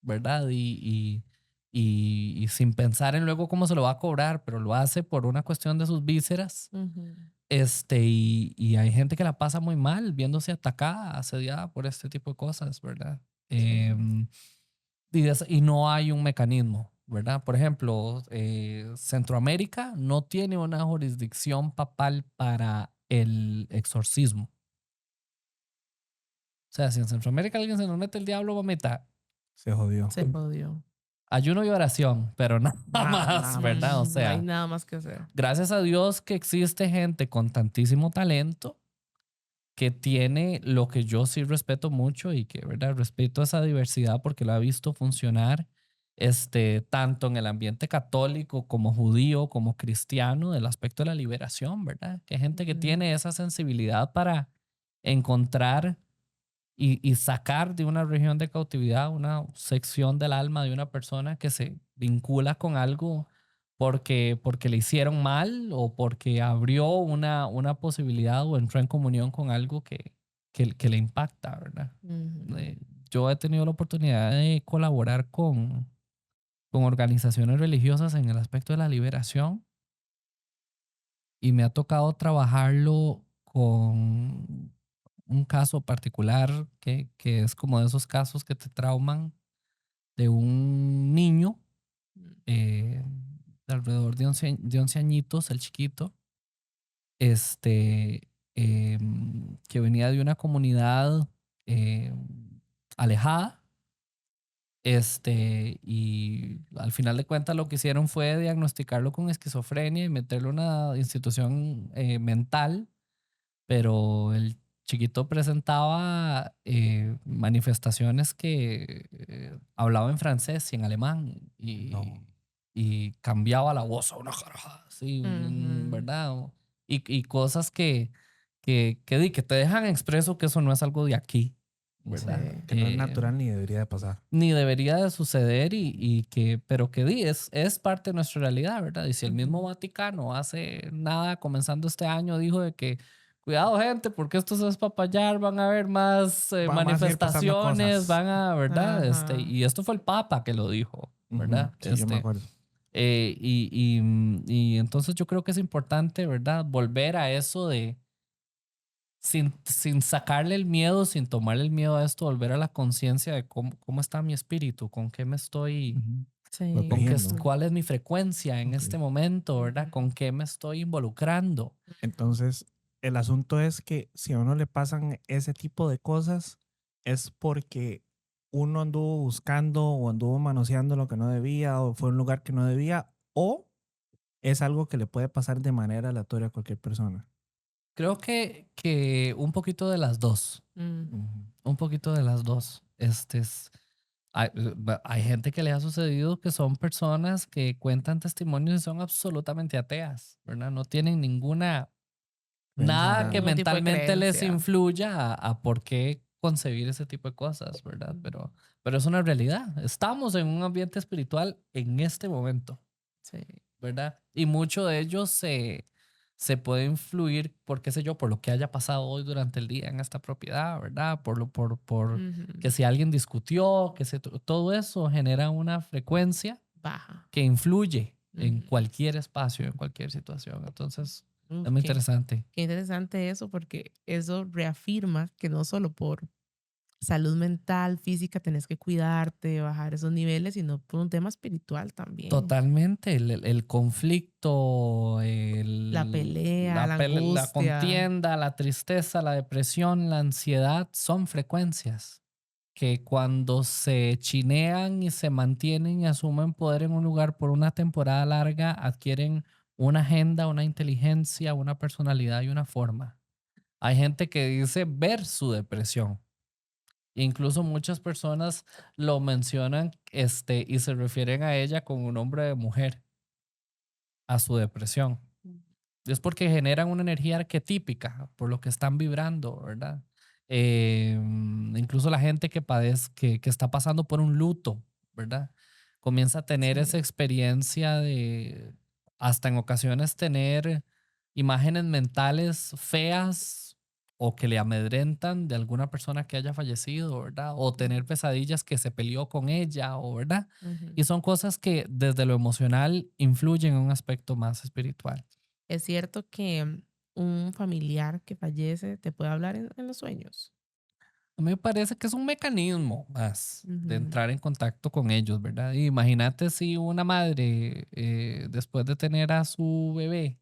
¿verdad? Y sin pensar en luego cómo se lo va a cobrar, pero lo hace por una cuestión de sus vísceras. Ujú. Y hay gente que la pasa muy mal viéndose atacada, asediada por este tipo de cosas, ¿verdad? Sí. Y no hay un mecanismo, ¿verdad? Por ejemplo, Centroamérica no tiene una jurisdicción papal para el exorcismo. O sea, si en Centroamérica alguien se nos mete el diablo, mamita, Se jodió. Se jodió. ayuno y oración, pero nada más, Nada ¿verdad? O más. No hay sea, nada más que hacer. gracias a Dios que existe gente con tantísimo talento que tiene lo que yo sí respeto mucho y que, ¿verdad? Respeto esa diversidad porque la he visto funcionar, tanto en el ambiente católico como judío, como cristiano, del aspecto de la liberación, ¿verdad? Que hay gente que Ujú. tiene esa sensibilidad para encontrar y sacar de una región de cautividad una sección del alma de una persona que se vincula con algo porque le hicieron mal o porque abrió una posibilidad o entró en comunión con algo que le impacta, ¿verdad? Ujú. Eh, yo he tenido la oportunidad de colaborar con organizaciones religiosas en el aspecto de la liberación y me ha tocado trabajarlo con un caso particular que es como de esos casos que te trauman de un niño eh, de alrededor de 11 añitos, el chiquito, este, que venía de una comunidad alejada. Y al final de cuentas lo que hicieron fue diagnosticarlo con esquizofrenia y meterlo en una institución mental, pero el chiquito presentaba manifestaciones que hablaba en francés y en alemán No. y cambiaba la voz a una jarajada, así, ¿verdad? Y cosas que te dejan expreso que eso no es algo de aquí, ¿verdad? Sí. Que no es natural ni debería de pasar. Ni debería de suceder pero que es parte de nuestra realidad, ¿verdad? Y si el mismo Vaticano hace nada, comenzando este año, dijo de que cuidado gente, porque esto se va a espapallar, van a haber más Van a seguir pasando manifestaciones, cosas. van a, ¿verdad? Ajá. Y esto fue el Papa que lo dijo, ¿verdad? Sí, yo me acuerdo. Y entonces yo creo que es importante, ¿verdad? Volver a eso de sin sacarle el miedo, sin tomarle el miedo a esto, volver a la conciencia de cómo está mi espíritu, con qué me estoy, Sí. Protegiendo. cuál es mi frecuencia en Ok. este momento, ¿verdad? Con qué me estoy involucrando. Entonces, el asunto es que si a uno le pasan ese tipo de cosas, es porque uno anduvo buscando o anduvo manoseando lo que no debía o fue a un lugar que no debía o es algo que le puede pasar de manera aleatoria a cualquier persona. Creo que un poquito de las dos. Un poquito de las dos. Hay gente que le ha sucedido que son personas que cuentan testimonios y son absolutamente ateas, ¿verdad? No tienen nada que Ningún tipo de mentalmente les creencia. influya a por qué concebir ese tipo de cosas, ¿verdad? Pero es una realidad. Estamos en un ambiente espiritual en este momento, Sí. ¿verdad? Y mucho de ellos se puede influir, por qué sé yo, por lo que haya pasado hoy durante el día en esta propiedad, ¿verdad? Por que si alguien discutió, todo eso genera una frecuencia Baja. que influye en cualquier espacio, en cualquier situación. Entonces, es muy Qué interesante. interesante eso, porque eso reafirma que no solo por salud mental, física, tenés que cuidarte, bajar esos niveles, sino por un tema espiritual también. Totalmente, el conflicto, La pelea, la la angustia. contienda, la tristeza, la depresión, la ansiedad son frecuencias que cuando se chinean y se mantienen y asumen poder en un lugar por una temporada larga, adquieren una agenda, una inteligencia, una personalidad y una forma. Hay gente que dice ver su depresión. Incluso muchas personas lo mencionan y se refieren a ella con un nombre de mujer, a su depresión. Es porque generan una energía arquetípica por lo que están vibrando, ¿verdad? Incluso la gente que que está pasando por un luto, ¿verdad? Comienza a tener esa Sí. experiencia de, hasta en ocasiones tener imágenes mentales feas o que le amedrentan de alguna persona que haya fallecido, ¿verdad? O tener pesadillas que se peleó con ella, o ¿verdad? Y son cosas que desde lo emocional influyen en un aspecto más espiritual. Es cierto que un familiar que fallece te puede hablar en los sueños. A mí me parece que es un mecanismo más de Ujú. entrar en contacto con ellos, ¿verdad? Y imagínate si una madre, después de tener a su bebé,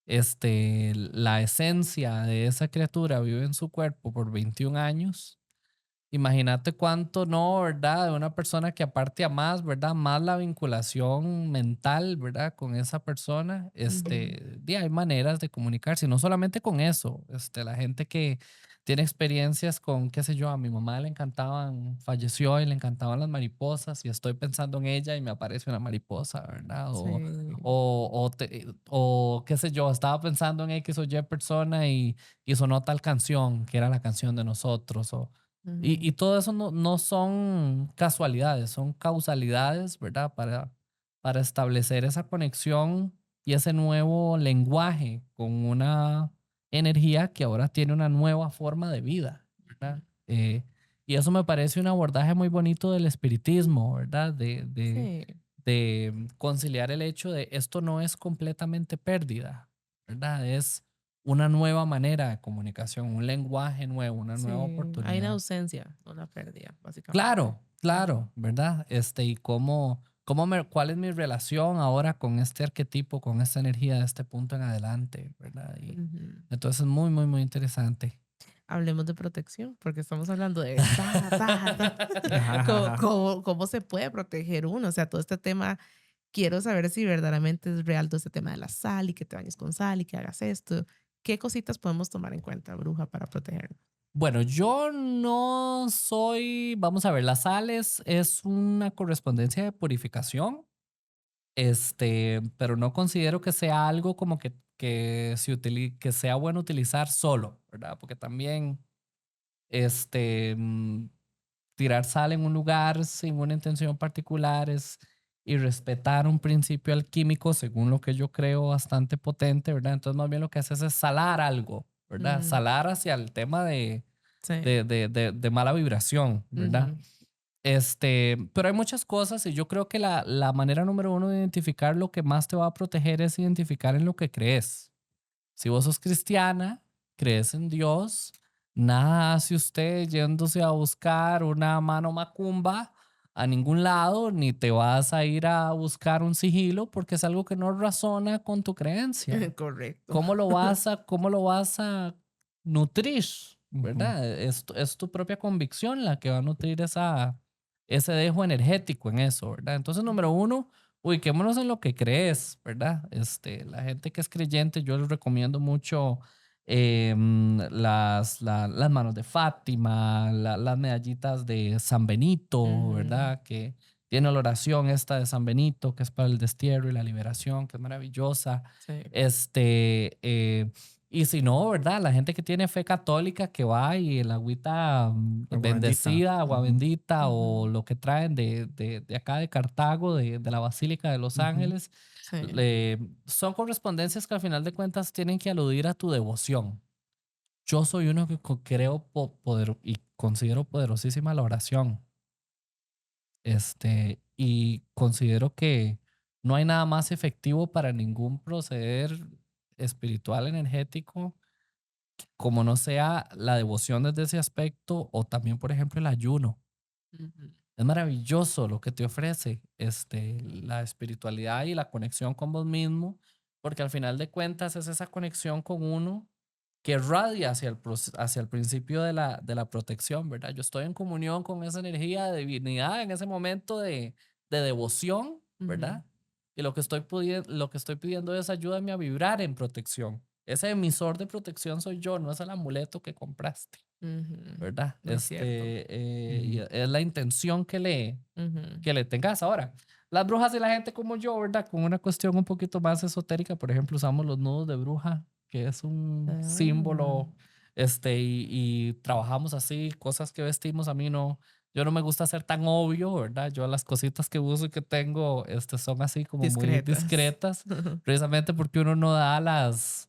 la esencia de esa criatura vive en su cuerpo por 21 años. Imagínate cuánto no, ¿verdad? De una persona que aparte a más, ¿verdad? Más la vinculación mental, ¿verdad? Con esa persona, hay maneras de comunicarse, y no solamente con eso, la gente que tiene experiencias con, qué sé yo, a mi mamá le encantaban, falleció y le encantaban las mariposas y estoy pensando en ella y me aparece una mariposa, ¿verdad? Sí. O qué sé yo, estaba pensando en X o Y persona y sonó tal canción que era la canción de nosotros, y todo eso no son casualidades, son causalidades, ¿verdad? Para establecer esa conexión y ese nuevo lenguaje con una energía que ahora tiene una nueva forma de vida, ¿verdad? Y eso me parece un abordaje muy bonito del espiritismo, ¿verdad? Sí. De conciliar el hecho de esto no es completamente pérdida, ¿verdad? Es una nueva manera de comunicación, un lenguaje nuevo, una nueva Sí. Hay una oportunidad. ausencia, no una pérdida, básicamente. Claro, claro, ¿verdad? Y cómo ¿Cuál es mi relación ahora con este arquetipo, con esta energía de este punto en adelante, ¿verdad? Y entonces es muy, muy, muy interesante. Hablemos de protección, porque estamos hablando de ¿Cómo se puede proteger uno. O sea, todo este tema, quiero saber si verdaderamente es real todo este tema de la sal y que te bañes con sal y que hagas esto. ¿Qué cositas podemos tomar en cuenta, bruja, para protegernos? Bueno, yo no soy, vamos a ver, las sales es una correspondencia de purificación, pero no considero que sea algo como que sea bueno utilizar solo, ¿verdad? Porque también, tirar sal en un lugar sin una intención particular y respetar un principio alquímico, según lo que yo creo, bastante potente, ¿verdad? Entonces, más bien lo que haces es salar algo, ¿verdad? Salar hacia el tema Sí. de mala vibración, ¿verdad? Pero hay muchas cosas y yo creo que la manera número uno de identificar lo que más te va a proteger es identificar en lo que crees. Si vos sos cristiana, crees en Dios, nada hace usted yéndose a buscar una mano macumba a ningún lado, ni te vas a ir a buscar un sigilo porque es algo que no razona con tu creencia. Correcto. Cómo lo vas a nutrir? ¿Verdad? Es tu propia convicción la que va a nutrir ese dejo energético en eso, ¿verdad? Entonces, número uno, ubiquémonos en lo que crees, ¿verdad? La gente que es creyente, yo les recomiendo mucho las manos de Fátima, las medallitas de San Benito, ¿verdad? Que tiene la oración esta de San Benito, que es para el destierro y la liberación, que es maravillosa. Sí. Y si no, ¿verdad? La gente que tiene fe católica que va y el agüita Agua bendecida, bendita. agua bendita o lo que traen de acá de Cartago, de la Basílica de Los Ángeles, Sí. son correspondencias que al final de cuentas tienen que aludir a tu devoción. Yo soy uno que creo y considero poderosísima la oración. Y considero que no hay nada más efectivo para ningún proceder espiritual, energético, como no sea la devoción desde ese aspecto o también, por ejemplo, el ayuno. Es maravilloso lo que te ofrece la espiritualidad y la conexión con vos mismo, porque al final de cuentas es esa conexión con uno que radia hacia el principio de la protección, ¿verdad? Yo estoy en comunión con esa energía de divinidad en ese momento de devoción, ¿verdad? Y lo que estoy pidiendo es ayúdame a vibrar en protección. Ese emisor de protección soy yo, no es el amuleto que compraste, ¿verdad? Muy cierto. Y es la intención que le tengas. Ahora, las brujas y la gente como yo, ¿verdad? Con una cuestión un poquito más esotérica, por ejemplo, usamos los nudos de bruja, que es un símbolo, y trabajamos así, cosas que vestimos, a mí no, yo no me gusta ser tan obvio, ¿verdad? Yo las cositas que uso y que tengo, son así como muy discretas, precisamente porque uno no da las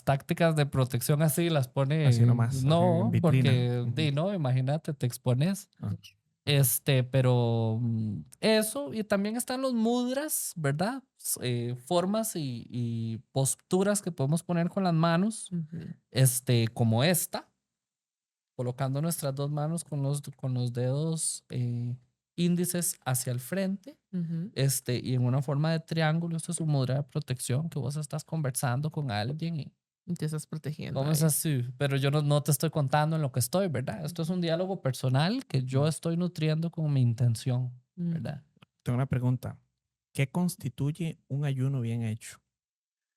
tácticas de protección así, las pone, así nomás, no, en vitrina. porque, no, imagínate, te expones. Pero eso, y también están los mudras, ¿verdad? Formas y posturas que podemos poner con las manos, como esta, colocando nuestras dos manos con los dedos índices hacia el frente, y en una forma de triángulo. Esto es un mudra de protección que vos estás conversando con alguien y te estás protegiendo. ¿cómo es así? Pero yo no te estoy contando en lo que estoy, ¿verdad? Esto es un diálogo personal que yo estoy nutriendo con mi intención, ¿verdad? Tengo una pregunta. ¿Qué constituye un ayuno bien hecho?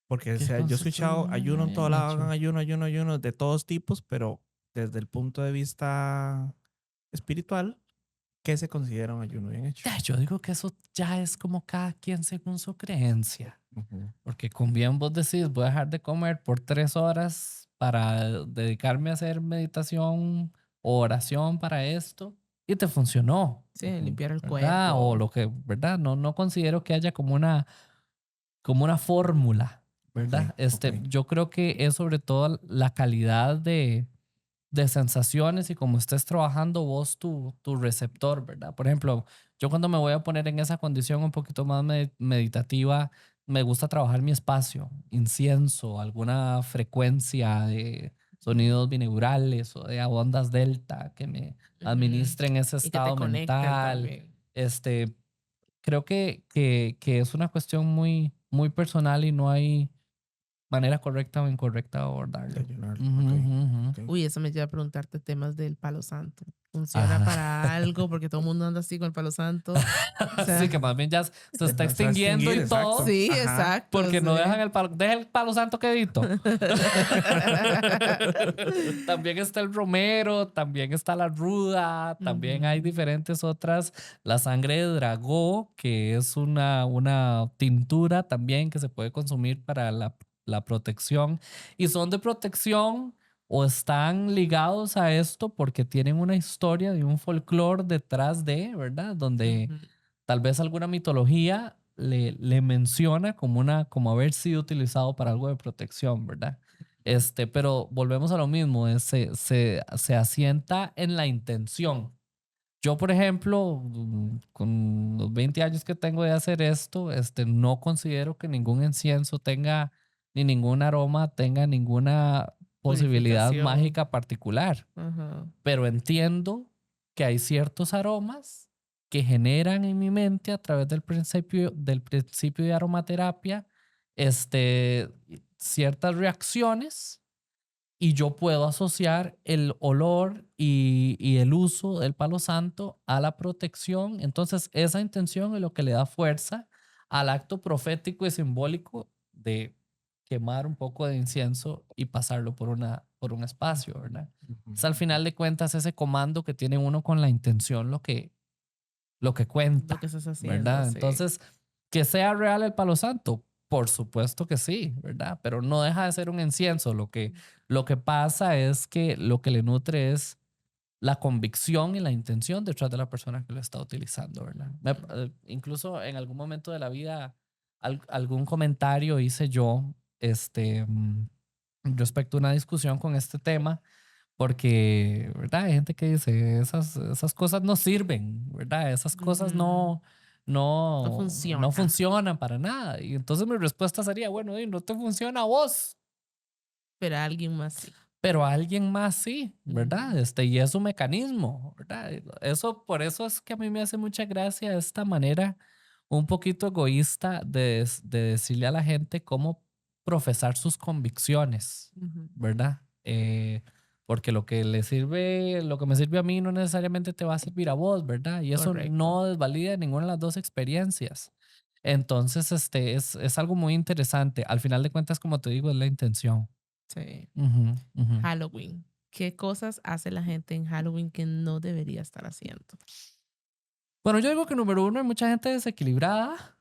Porque yo he escuchado ayuno en todo lado, hagan ayuno de todos tipos, pero desde el punto de vista espiritual, ¿qué se considera un ayuno bien hecho? Yo digo que eso ya es como cada quien según su creencia. Porque con bien vos decís, voy a dejar de comer por 3 horas para dedicarme a hacer meditación o oración para esto y te funcionó. Sí, limpiar el ¿verdad? cuerpo. O lo que, ¿verdad? No considero que haya como una fórmula, ¿verdad? Yo creo que es sobre todo la calidad de sensaciones y cómo estés trabajando vos tu receptor, ¿verdad? Por ejemplo, yo cuando me voy a poner en esa condición un poquito más meditativa, me gusta trabajar mi espacio, incienso, alguna frecuencia de sonidos binaurales o de ondas delta que me administren ese estado mental. Creo que es una cuestión muy, muy personal y no hay manera correcta o incorrecta de abordarlo. De ayunarlo, Ujú, ok, ujú. ok. Uy, eso me lleva a preguntarte temas del palo santo. ¿Funciona Ajá. para algo? Porque todo el mundo anda así con el palo santo. O sea, Sí, que más bien ya se está Se va a extinguiendo extinguir, y todo. exacto. sí, Ajá. exacto. Porque no sí. dejan deja el palo santo quedito. También está el romero, también está la ruda, también hay Ujú. diferentes otras. La sangre de dragó, que es una tintura también que se puede consumir para la protección. Y son de protección o están ligados a esto porque tienen una historia de un folclore detrás de, ¿verdad? Donde Ujú. tal vez alguna mitología le menciona como haber sido utilizado para algo de protección, ¿verdad? Pero volvemos a lo mismo, se asienta en la intención. Yo, por ejemplo, con los 20 años que tengo de hacer esto, no considero que ningún incienso tenga, ni ningún aroma tenga ninguna posibilidad Purificación. mágica particular, Ajá. pero entiendo que hay ciertos aromas que generan en mi mente a través del principio de aromaterapia, ciertas reacciones y yo puedo asociar el olor y el uso del palo santo a la protección. Entonces, esa intención es lo que le da fuerza al acto profético y simbólico de quemar un poco de incienso y pasarlo por un espacio, ¿verdad? Ujú. Es al final de cuentas ese comando que tiene uno con la intención lo que Lo que cuenta, estás haciendo, ¿verdad? sí. Entonces, que sea real el palo santo, por supuesto que sí, ¿verdad? Pero no deja de ser un incienso. Lo que pasa es que lo que le nutre es la convicción y la intención detrás de la persona que lo está utilizando, ¿verdad? Incluso en algún momento de la vida, algún comentario hice yo, respecto a una discusión con este tema porque, ¿verdad? Hay gente que dice, esas cosas no sirven, ¿verdad? Esas cosas Ujú. No no funciona. funcionan para nada. Y entonces mi respuesta sería, bueno, no te funciona a vos, Pero a alguien más sí. pero a alguien más sí, ¿verdad? Ujú. Y es un mecanismo, ¿verdad? Por eso es que a mí me hace mucha gracia esta manera un poquito egoísta de decirle a la gente cómo profesar sus convicciones, Ujú. ¿verdad? Porque lo que me sirve a mí no necesariamente te va a servir a vos, ¿verdad? Y eso Correcto. no desvalida ninguna de las dos experiencias. Entonces, es algo muy interesante. Al final de cuentas, como te digo, es la intención. Sí. Ujú, ujú. Halloween. ¿Qué cosas hace la gente en Halloween que no debería estar haciendo? Bueno, yo digo que número uno, hay mucha gente desequilibrada,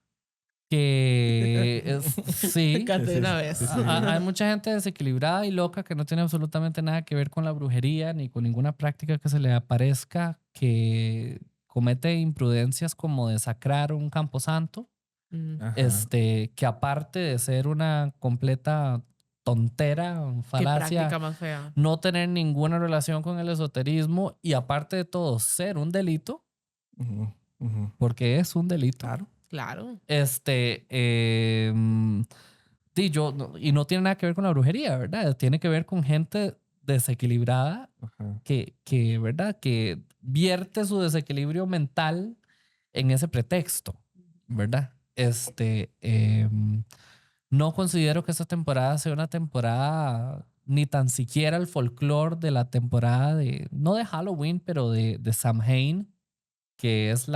Me sí, encanta de una vez. hay mucha gente desequilibrada y loca que no tiene absolutamente nada que ver con la brujería ni con ninguna práctica que se le aparezca, que comete imprudencias como desacrar un camposanto, Mm. Ajá. que aparte de ser una completa tontera, Qué falacia, práctica más fea. no tener ninguna relación con el esoterismo y aparte de todo ser un delito, Ujú, ujú. porque es un delito. Claro. Claro. Y no tiene nada que ver con la brujería, ¿verdad? Tiene que ver con gente desequilibrada Ajá. ¿verdad? Que vierte su desequilibrio mental en ese pretexto, ¿verdad? No considero que esta temporada sea una temporada ni tan siquiera el folclore de la temporada no de Halloween, pero de Samhain, que es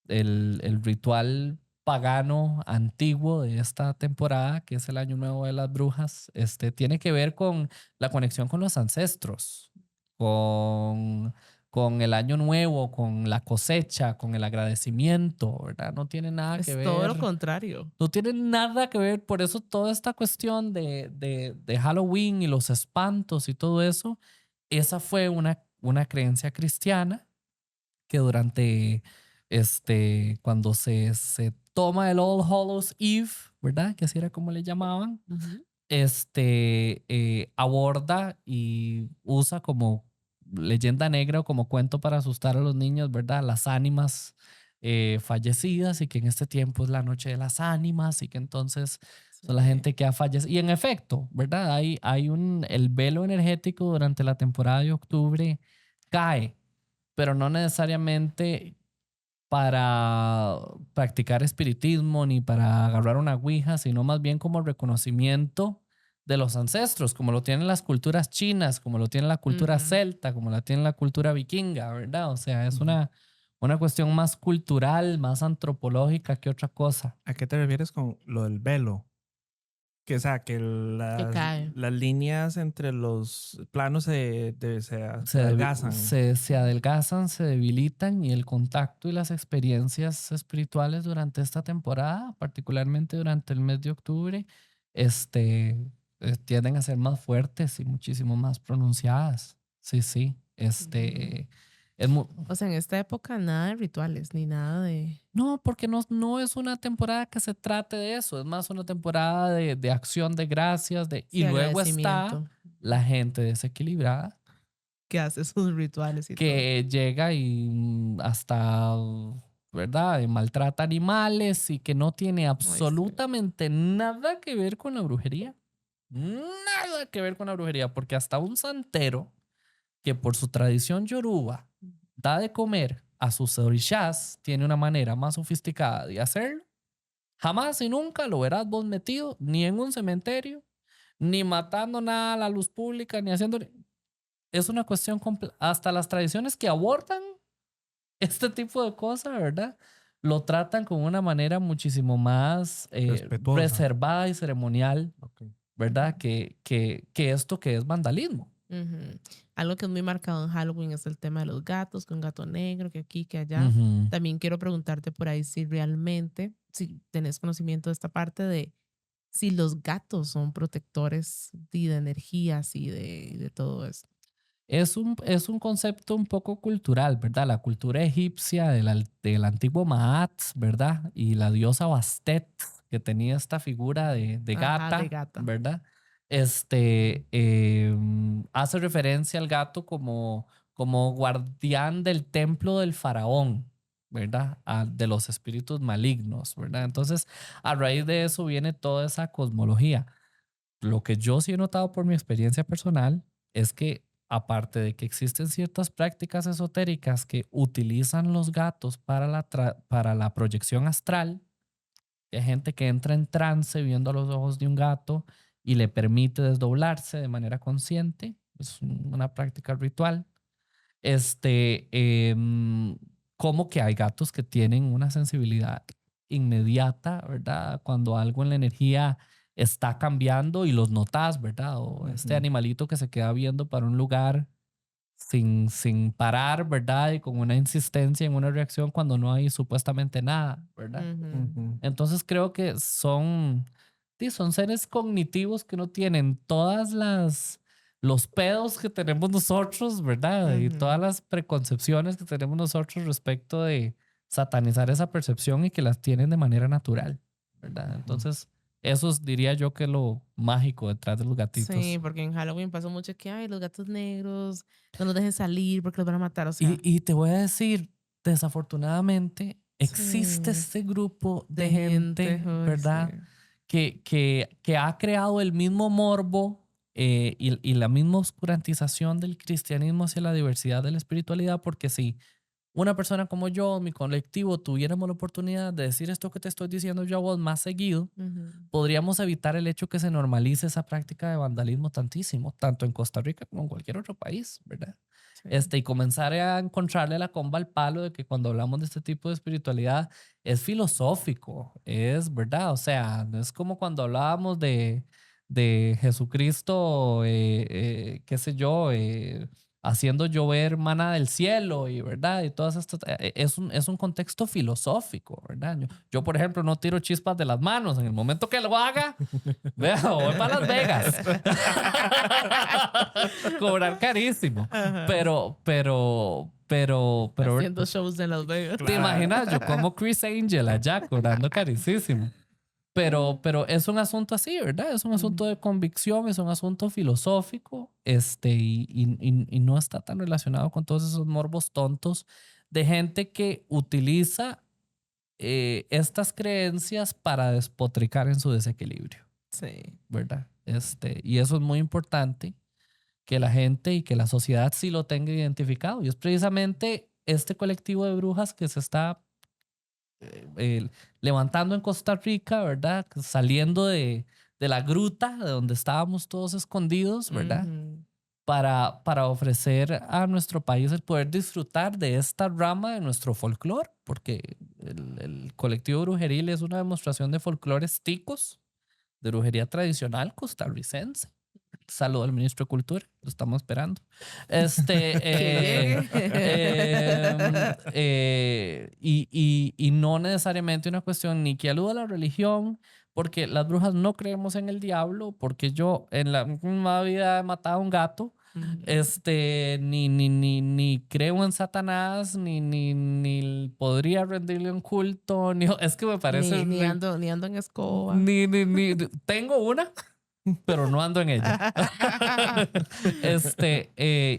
el ritual pagano antiguo de esta temporada, que es el Año Nuevo de las Brujas, tiene que ver con la conexión con los ancestros, con, con el Año Nuevo, con la cosecha, con el agradecimiento, ¿verdad? No tiene nada que Es todo lo ver. contrario. No tiene nada que ver, por eso toda esta cuestión de Halloween y los espantos y todo eso, esa fue una creencia cristiana que durante cuando se toma el All Hallows Eve, ¿verdad? Que así era como le llamaban, Ujú. aborda y usa como leyenda negra o como cuento para asustar a los niños, ¿verdad? Las ánimas fallecidas y que en este tiempo es la noche de las ánimas y que entonces son la Sí. gente que ha fallecido. Y en efecto, ¿verdad? El velo energético durante la temporada de octubre cae, pero no necesariamente para practicar espiritismo ni para agarrar una ouija, sino más bien como reconocimiento de los ancestros, como lo tienen las culturas chinas, como lo tiene la cultura celta, como la tiene la cultura vikinga, ¿verdad? O sea, es una cuestión más cultural, más antropológica que otra cosa. ¿A qué te refieres con lo del velo? Que, o sea, que cae. las líneas entre los planos se adelgazan. Se adelgazan, se debilitan y el contacto y las experiencias espirituales durante esta temporada, particularmente durante el mes de octubre, tienden a ser más fuertes y muchísimo más pronunciadas. Sí, sí. O sea, en esta época nada de rituales ni nada de... No, porque no es una temporada que se trate de eso, es más una temporada de acción de gracias, y luego está la gente desequilibrada que hace sus rituales y que llega y hasta, ¿verdad? Y maltrata animales y que no tiene absolutamente nada que ver con la brujería. Nada que ver con la brujería, porque hasta un santero que por su tradición yoruba da de comer a sus orishas tiene una manera más sofisticada de hacerlo. Jamás y nunca lo verás vos metido ni en un cementerio, ni matando nada a la luz pública, ni haciendo... Es una cuestión hasta las tradiciones que abordan este tipo de cosas, ¿verdad? Lo tratan con una manera muchísimo más reservada y ceremonial, ¿verdad? Que esto que es vandalismo. Algo que es muy marcado en Halloween es el tema de los gatos, que un gato negro, que aquí, que allá. También quiero preguntarte por ahí si realmente, si tenés conocimiento de esta parte de si los gatos son protectores de energías y de todo esto. Es un concepto un poco cultural, ¿verdad? La cultura egipcia del antiguo Maat, ¿verdad? Y la diosa Bastet, que tenía esta figura de gata, ¿verdad? Hace referencia al gato como guardián del templo del faraón, ¿verdad? De los espíritus malignos, ¿verdad? Entonces, a raíz de eso viene toda esa cosmología. Lo que yo sí he notado por mi experiencia personal es que aparte de que existen ciertas prácticas esotéricas que utilizan los gatos para la proyección astral, hay gente que entra en trance viendo a los ojos de un gato y le permite desdoblarse de manera consciente, es una práctica ritual. Como que hay gatos que tienen una sensibilidad inmediata, ¿verdad? Cuando algo en la energía está cambiando y los notas, ¿verdad? O este animalito que se queda viendo para un lugar sin parar, ¿verdad? Y con una insistencia en una reacción cuando no hay supuestamente nada, ¿verdad? Entonces creo que son seres cognitivos que no tienen los pedos que tenemos nosotros, ¿verdad? Y todas las preconcepciones que tenemos nosotros respecto de satanizar esa percepción y que las tienen de manera natural, ¿verdad? Entonces, eso diría yo que es lo mágico detrás de los gatitos. Sí, porque en Halloween pasó mucho que, ay, los gatos negros, no los dejen salir porque los van a matar, o sea. Y te voy a decir, desafortunadamente, existe este grupo de gente, ¿verdad? Que ha creado el mismo morbo y la misma oscurantización del cristianismo hacia la diversidad de la espiritualidad, porque si una persona como yo, mi colectivo, tuviéramos la oportunidad de decir esto que te estoy diciendo yo a vos más seguido, podríamos evitar el hecho que se normalice esa práctica de vandalismo tantísimo, tanto en Costa Rica como en cualquier otro país, ¿verdad? Y comenzar a encontrarle la comba al palo de que cuando hablamos de este tipo de espiritualidad es filosófico, es verdad, o sea, no es como cuando hablábamos de Jesucristo, qué sé yo, haciendo llover maná del cielo y verdad y todas estas es un contexto filosófico, verdad. Yo por ejemplo no tiro chispas de las manos en el momento que lo haga, vea, voy para Las Vegas cobrar carísimo, pero haciendo shows en Las Vegas. ¿Te imaginas? Yo como Chris Angel allá cobrando carísimo. Pero es un asunto así, ¿verdad? Es un asunto de convicción, es un asunto filosófico, y no está tan relacionado con todos esos morbos tontos de gente que utiliza estas creencias para despotricar en su desequilibrio. Sí. ¿Verdad? Y eso es muy importante, que la gente y que la sociedad sí lo tenga identificado. Y es precisamente este colectivo de brujas que se está levantando en Costa Rica, ¿verdad? Saliendo de la gruta de donde estábamos todos escondidos, ¿verdad? Para ofrecer a nuestro país el poder disfrutar de esta rama de nuestro folclore, porque el colectivo brujeril es una demostración de folclores ticos, de brujería tradicional costarricense. Saludo al ministro de Cultura, lo estamos esperando. Y no necesariamente una cuestión ni que aluda a la religión, porque las brujas no creemos en el diablo, porque yo en la misma vida he matado a un gato, ni creo en Satanás, ni podría rendirle un culto, es que me parece... Ni ando en escoba. Tengo una, pero no ando en ella.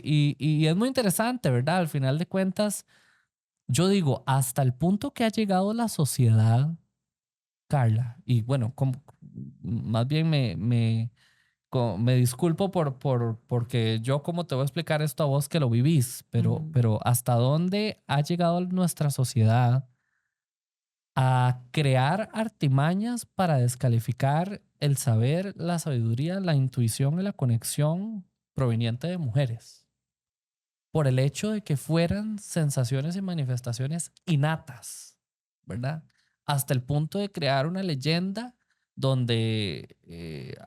Y es muy interesante, ¿verdad? Al final de cuentas, yo digo, hasta el punto que ha llegado la sociedad, Carla, y bueno, más bien me disculpo porque yo como te voy a explicar esto a vos que lo vivís, pero hasta dónde ha llegado nuestra sociedad a crear artimañas para descalificar el saber, la sabiduría, la intuición y la conexión proveniente de mujeres, por el hecho de que fueran sensaciones y manifestaciones innatas, ¿verdad? Hasta el punto de crear una leyenda donde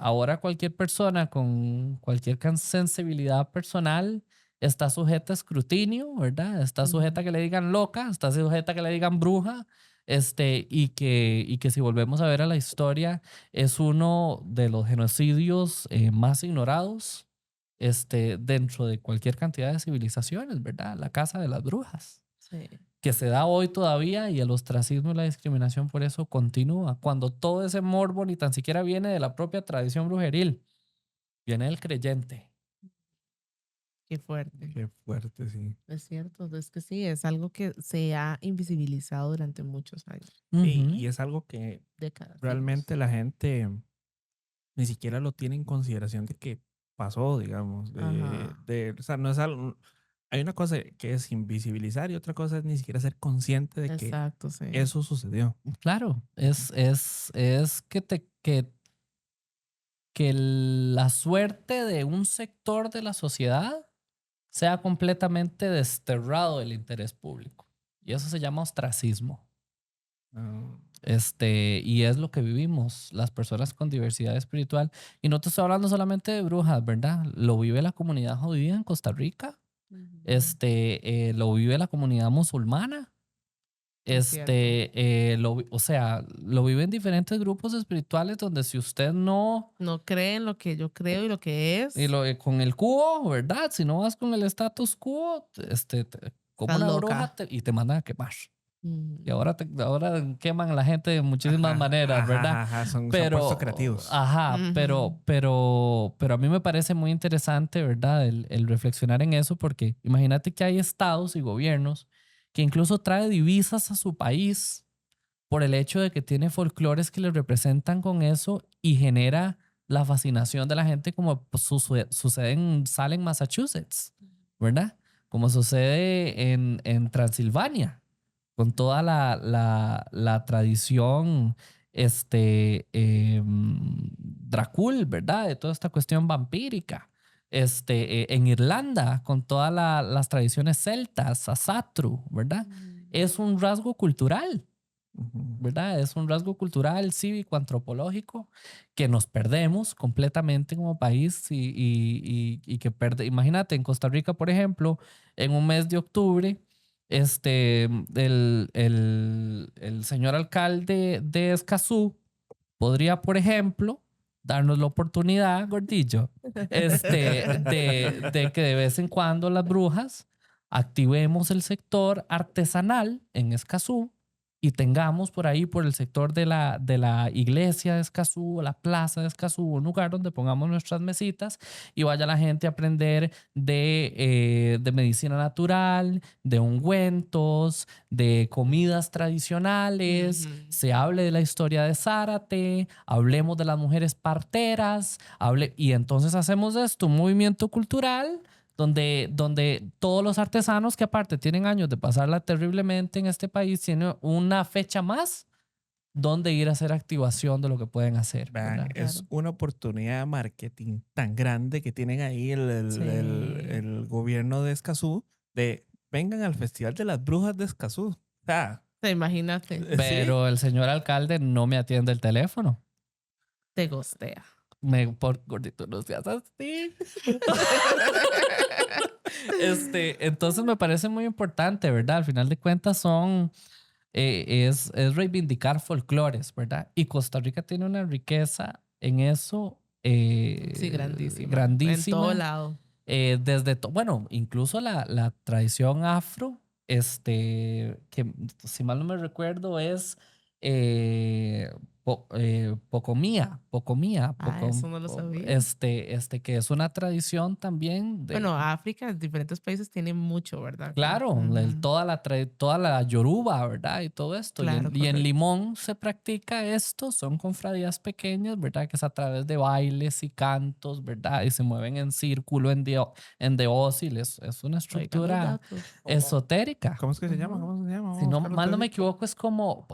ahora cualquier persona con cualquier sensibilidad personal está sujeta a escrutinio, ¿verdad? Está sujeta a que le digan loca, está sujeta a que le digan bruja, y que si volvemos a ver a la historia, es uno de los genocidios más ignorados dentro de cualquier cantidad de civilizaciones, ¿verdad? La caza de las brujas. Sí. Que se da hoy todavía y el ostracismo y la discriminación por eso continúa. Cuando todo ese morbo ni tan siquiera viene de la propia tradición brujeril, viene del creyente. Qué fuerte. Qué fuerte, sí. Es cierto, es que sí, es algo que se ha invisibilizado durante muchos años. Sí, y es algo que décadas. realmente la gente ni siquiera lo tiene en consideración de que pasó, digamos. O sea, no es algo... Hay una cosa que es invisibilizar y otra cosa es ni siquiera ser consciente de que Sí. eso sucedió. Claro, es que la suerte de un sector de la sociedad sea completamente desterrado del interés público. Y eso se llama ostracismo. Y es lo que vivimos las personas con diversidad espiritual. Y no te estoy hablando solamente de brujas, ¿verdad? Lo vive la comunidad judía en Costa Rica. Lo vive la comunidad musulmana. O sea, lo viven diferentes grupos espirituales donde si usted no cree en lo que yo creo y lo que es. Con el cubo, ¿verdad? Si no vas con el status quo, como una bruja y te mandan a quemar. Y ahora queman a la gente de muchísimas maneras, ¿verdad? Son puestos creativos. Pero a mí me parece muy interesante, ¿verdad? El reflexionar en eso, porque imagínate que hay estados y gobiernos que incluso trae divisas a su país por el hecho de que tiene folclores que le representan con eso y genera la fascinación de la gente, como sucede en Salem, Massachusetts, ¿verdad? Como sucede en Transilvania, con toda la tradición Dracul, ¿verdad? De toda esta cuestión vampírica. En Irlanda, con todas las tradiciones celtas, Asatru, ¿verdad? Es un rasgo cultural, ¿verdad? Es un rasgo cultural, cívico, antropológico, que nos perdemos completamente como país y que imagínate, en Costa Rica, por ejemplo, en un mes de octubre, el señor alcalde de Escazú podría, por ejemplo, darnos la oportunidad, gordillo, de que de vez en cuando las brujas activemos el sector artesanal en Escazú y tengamos por ahí, por el sector de la iglesia de Escazú o la plaza de Escazú, un lugar donde pongamos nuestras mesitas y vaya la gente a aprender de medicina natural, de ungüentos, de comidas tradicionales, se hable de la historia de Zárate, hablemos de las mujeres parteras, y entonces hacemos de esto un movimiento cultural donde todos los artesanos que aparte tienen años de pasarla terriblemente en este país tienen una fecha más donde ir a hacer activación de lo que pueden hacer. Vean, ¿verdad? es una oportunidad de marketing tan grande que tienen ahí Sí. el gobierno de Escazú de vengan al Festival de las Brujas de Escazú. O sea, Te imagínate, Pero el señor alcalde no me atiende el teléfono. te gostea. Por gordito, no seas así. Entonces me parece muy importante, ¿verdad? Al final de cuentas es reivindicar folclores, ¿verdad? Y Costa Rica tiene una riqueza en eso Sí, grandísima. En grandísima. todo lado. Bueno, incluso la tradición afro, que si mal no me recuerdo es Pocomía, Eso no lo sabía. que es una tradición también de, Bueno, África, diferentes países tienen mucho, ¿verdad? claro, Ujú. toda la yoruba, ¿verdad? Y todo esto. Claro, Y en correcto. Limón se practica esto, son confradías pequeñas, ¿verdad? Que es a través de bailes y cantos, ¿verdad? Y se mueven en círculo, en deósil. Es una Oigan los estructura datos. esotérica. ¿cómo es que se llama? Ujú. ¿Cómo se llama? Si Vamos a no buscarlo mal no me tantito. equivoco, es como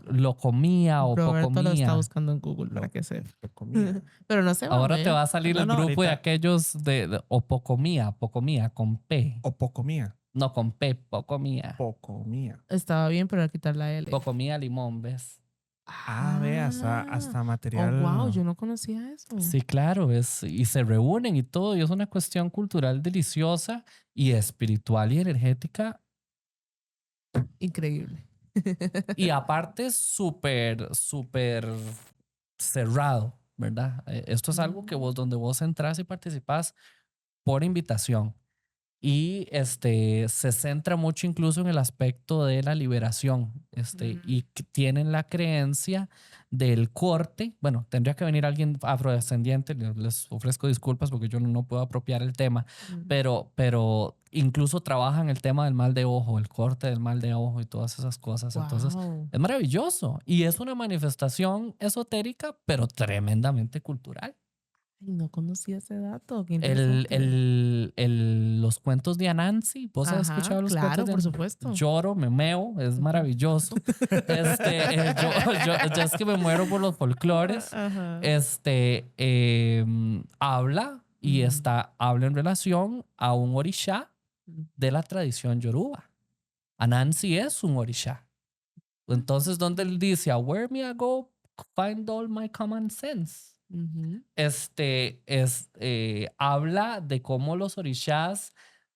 locomía o Roberto lo está pocomía. buscando en Google para que sepa. Comida. Pero no se Ahora te mame. va a salir No, el no, grupo de ahorita. aquellos o pocomía, con P. O Pocomía. No, con P, pocomía. Pocomía. Estaba bien, pero al quitar la L. Pocomía limón, ¿ves? Ah, ve, hasta Oh, material. wow, yo no conocía eso. Sí, claro, y se reúnen y todo, y es una cuestión cultural deliciosa y espiritual y energética, Increíble. y aparte súper cerrado, ¿verdad? Esto es algo que donde vos entras y participás por invitación. Y se centra mucho incluso en el aspecto de la liberación. Y que tienen la creencia del corte. Bueno, tendría que venir alguien afrodescendiente. Les ofrezco disculpas porque yo no puedo apropiar el tema, pero incluso trabajan el tema del mal de ojo, el corte del mal de ojo y todas esas cosas. Entonces, Wow. es maravilloso y es una manifestación esotérica, pero tremendamente cultural. Ay, no conocía ese dato. Qué interesante. Los cuentos de Anansi, ¿vos has Ajá, escuchado los claro, cuentos por de supuesto. Lloro, me meo, es Ujú. maravilloso. Yo es que me muero por los folclores. Ajá. Habla y habla en relación a un orisha de la tradición yoruba. Anansi es un orisha. Entonces, donde él dice, "A where me I go, find all my common sense." Ujú. Habla de cómo los orishas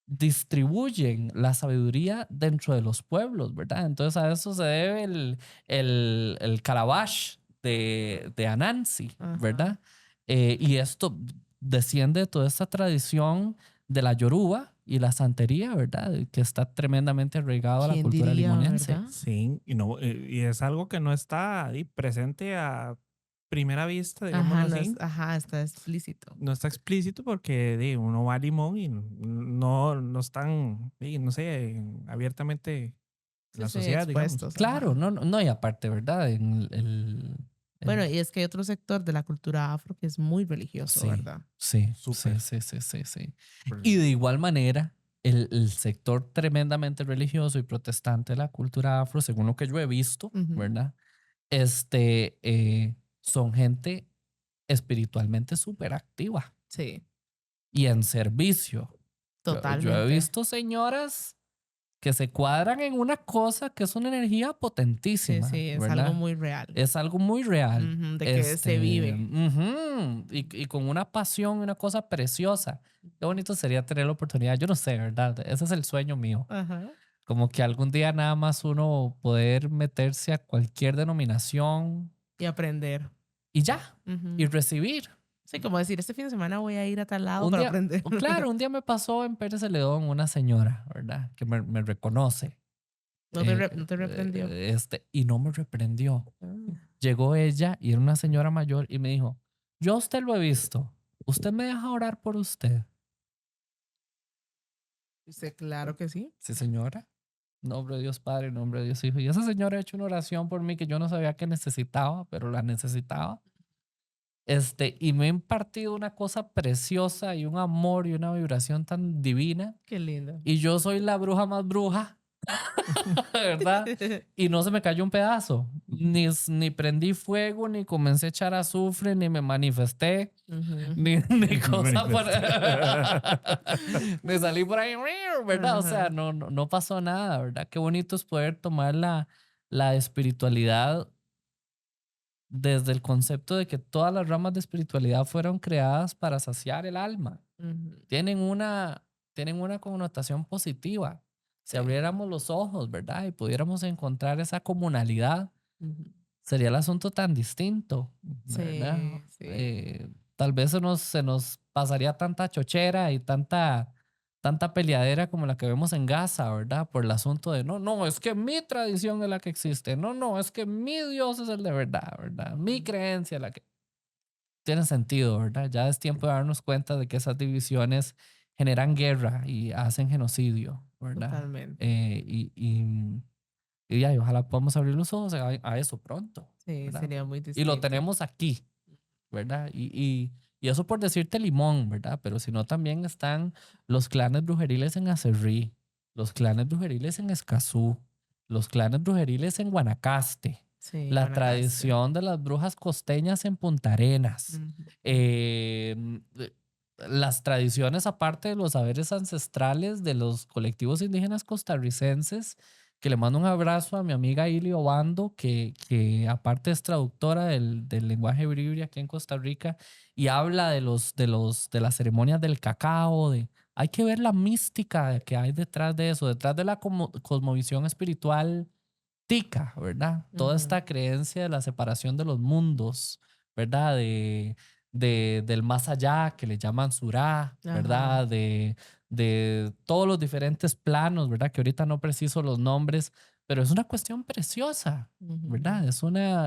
distribuyen la sabiduría dentro de los pueblos, ¿verdad? Entonces a eso se debe el calabash de Anansi, Ajá. ¿verdad? Y esto desciende de toda esta tradición de la yoruba y la santería, ¿verdad? Que está tremendamente arraigado a la ¿Quién cultura diría, limonense. verdad? Sí, y es algo que no está ahí presente a primera vista, digámoslo Ajá, no así. está explícito. No está explícito porque uno va a Limón y no están, no sé, abiertamente en la Sí, sociedad, digamos. expuestos. Claro, Ajá. no, y aparte, ¿verdad? Bueno, y es que hay otro sector de la cultura afro que es muy religioso, Sí, ¿verdad? sí, Súper. sí. Y de igual manera, el sector tremendamente religioso y protestante de la cultura afro, según lo que yo he visto, Ujú. ¿verdad? Son gente espiritualmente súper activa Sí, y en servicio. Yo he totalmente. visto señoras que se cuadran en una cosa que es una energía Sí, potentísima, sí, es algo ¿verdad? muy real. Es algo muy real. Ujú, de que se vive. Y con una pasión, una cosa preciosa. Qué bonito sería tener la oportunidad. Yo no sé, ¿verdad? Ese es el sueño mío. Ajá. Como que algún día nada más uno poder meterse a cualquier denominación Y aprender. y ya, Ujú. y recibir. Sí, como decir, este fin de semana voy a ir a tal lado Un para día, aprender. claro, un día me pasó en Pérez Celedón una señora, ¿verdad? Que me reconoce. No te reprendió. Y no me reprendió. Ah. Llegó ella y era una señora mayor y me dijo, yo a usted lo he visto. ¿Usted me deja orar por usted? Dice, claro que sí. Sí, señora. Nombre de Dios Padre, nombre de Dios Hijo. Y esa señora ha hecho una oración por mí que yo no sabía que necesitaba, pero la necesitaba. Y me ha impartido una cosa preciosa y un amor y una vibración tan divina. Qué lindo. Y yo soy la bruja más bruja, ¿verdad? Y no se me cayó un pedazo. Ni prendí fuego, ni comencé a echar azufre, ni me manifesté, ni cosa por... ni salí por ahí, ¿verdad? O sea, no pasó nada, ¿verdad? Qué bonito es poder tomar la espiritualidad desde el concepto de que todas las ramas de espiritualidad fueron creadas para saciar el alma. Tienen una connotación positiva. Si abriéramos los ojos, ¿verdad? Y pudiéramos encontrar esa comunalidad, sería el asunto tan distinto, ¿verdad? Sí. Tal vez se nos pasaría tanta chochera y tanta peleadera como la que vemos en Gaza, ¿verdad? Por el asunto de, no, es que mi tradición es la que existe. No, es que mi Dios es el de verdad, ¿verdad? Mi creencia es la que tiene sentido, ¿verdad? Ya es tiempo de darnos cuenta de que esas divisiones generan guerra y hacen genocidio, ¿verdad? Totalmente. Y ya, y ojalá podamos abrir los ojos a eso pronto. Sí, ¿verdad? sería muy Y distinto. lo tenemos aquí, ¿verdad? Y eso por decirte Limón, ¿verdad? Pero si no, también están los clanes brujeriles en Acerrí, los clanes brujeriles en Escazú, los clanes brujeriles en Guanacaste, Sí, la Guanacaste. tradición de las brujas costeñas en Punta Arenas, las tradiciones aparte de los saberes ancestrales de los colectivos indígenas costarricenses, que le mando un abrazo a mi amiga Ili Obando, que aparte es traductora del lenguaje bribri aquí en Costa Rica y habla de las ceremonias del cacao, hay que ver la mística que hay detrás de eso, detrás de la cosmovisión espiritual tica, ¿verdad? Toda esta creencia de la separación de los mundos, ¿verdad? Del más allá, que le llaman Surá, ¿verdad? De todos los diferentes planos, ¿verdad? Que ahorita no preciso los nombres, pero es una cuestión preciosa, ¿verdad?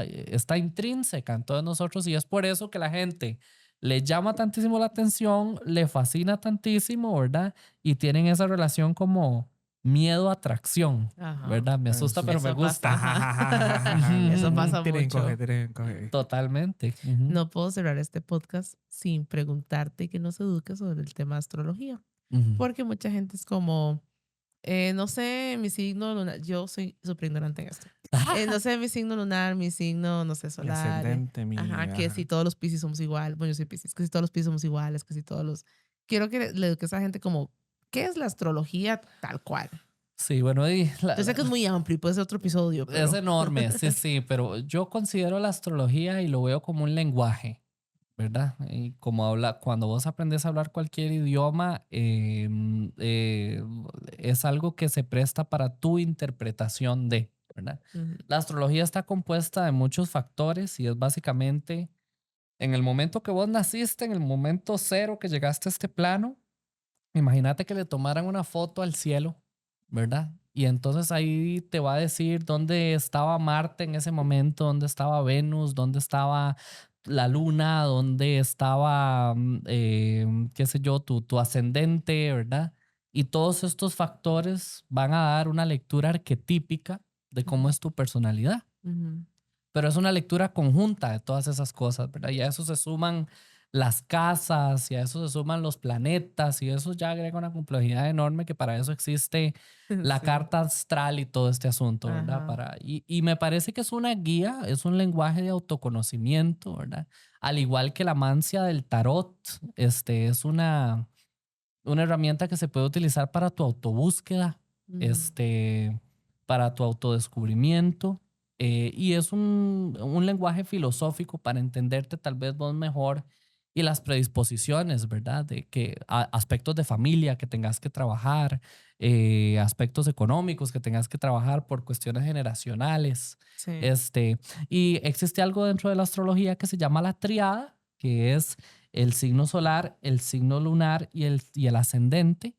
Está intrínseca en todos nosotros y es por eso que la gente le llama tantísimo la atención, le fascina tantísimo, ¿verdad? Y tienen esa relación como miedo, atracción, ¿verdad? Me asusta, pero me gusta. Eso pasa mucho. Totalmente. No puedo cerrar este podcast sin preguntarte que nos eduques sobre el tema de astrología. Porque mucha gente es como, no sé, mi signo lunar, yo soy súper ignorante en esto. No sé, mi signo lunar, mi signo, no sé, solar. Que si todos los Piscis somos iguales. Bueno, yo soy Piscis, que si todos los Piscis somos iguales, que si todos los... Quiero que le eduques a esa gente como, ¿qué es la astrología tal cual? Sí, bueno, yo sé que es muy amplio y puede ser otro episodio. Pero... Es enorme, sí, pero yo considero la astrología y lo veo como un lenguaje, ¿verdad? Y como cuando vos aprendes a hablar cualquier idioma, es algo que se presta para tu interpretación de, ¿verdad? La astrología está compuesta de muchos factores y es básicamente en el momento que vos naciste, en el momento cero que llegaste a este plano, imagínate que le tomaran una foto al cielo, ¿verdad? Y entonces ahí te va a decir dónde estaba Marte en ese momento, dónde estaba Venus, dónde estaba la luna, dónde estaba, qué sé yo, tu ascendente, ¿verdad? Y todos estos factores van a dar una lectura arquetípica de cómo es tu personalidad. Pero es una lectura conjunta de todas esas cosas, ¿verdad? Y a eso se suman las casas y a eso se suman los planetas y eso ya agrega una complejidad enorme que para eso existe la carta astral y todo este asunto, ¿verdad? Y me parece que es una guía, es un lenguaje de autoconocimiento, ¿verdad? Al igual que la mancia del tarot, es una herramienta que se puede utilizar para tu autobúsqueda, para tu autodescubrimiento. Y es un lenguaje filosófico para entenderte tal vez vos mejor y las predisposiciones, ¿verdad? De que aspectos de familia que tengas que trabajar, aspectos económicos que tengas que trabajar por cuestiones generacionales. Sí. Y existe algo dentro de la astrología que se llama la triada, que es el signo solar, el signo lunar y el ascendente,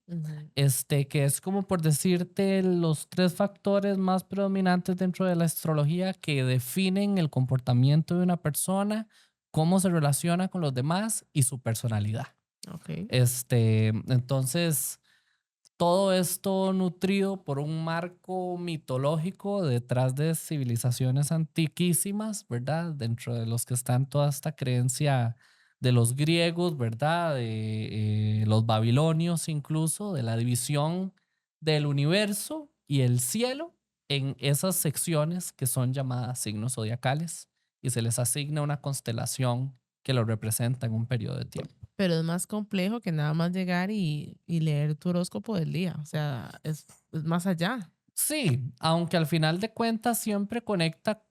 que es como por decirte los 3 factores más predominantes dentro de la astrología que definen el comportamiento de una persona, cómo se relaciona con los demás y su personalidad. Okay. Entonces, todo esto nutrido por un marco mitológico detrás de civilizaciones antiquísimas, ¿verdad? Dentro de los que están toda esta creencia de los griegos, ¿verdad? De los babilonios incluso, de la división del universo y el cielo en esas secciones que son llamadas signos zodiacales y se les asigna una constelación que lo representa en un periodo de tiempo. Pero es más complejo que nada más llegar y leer tu horóscopo del día. O sea, es más allá. Sí, aunque al final de cuentas siempre conecta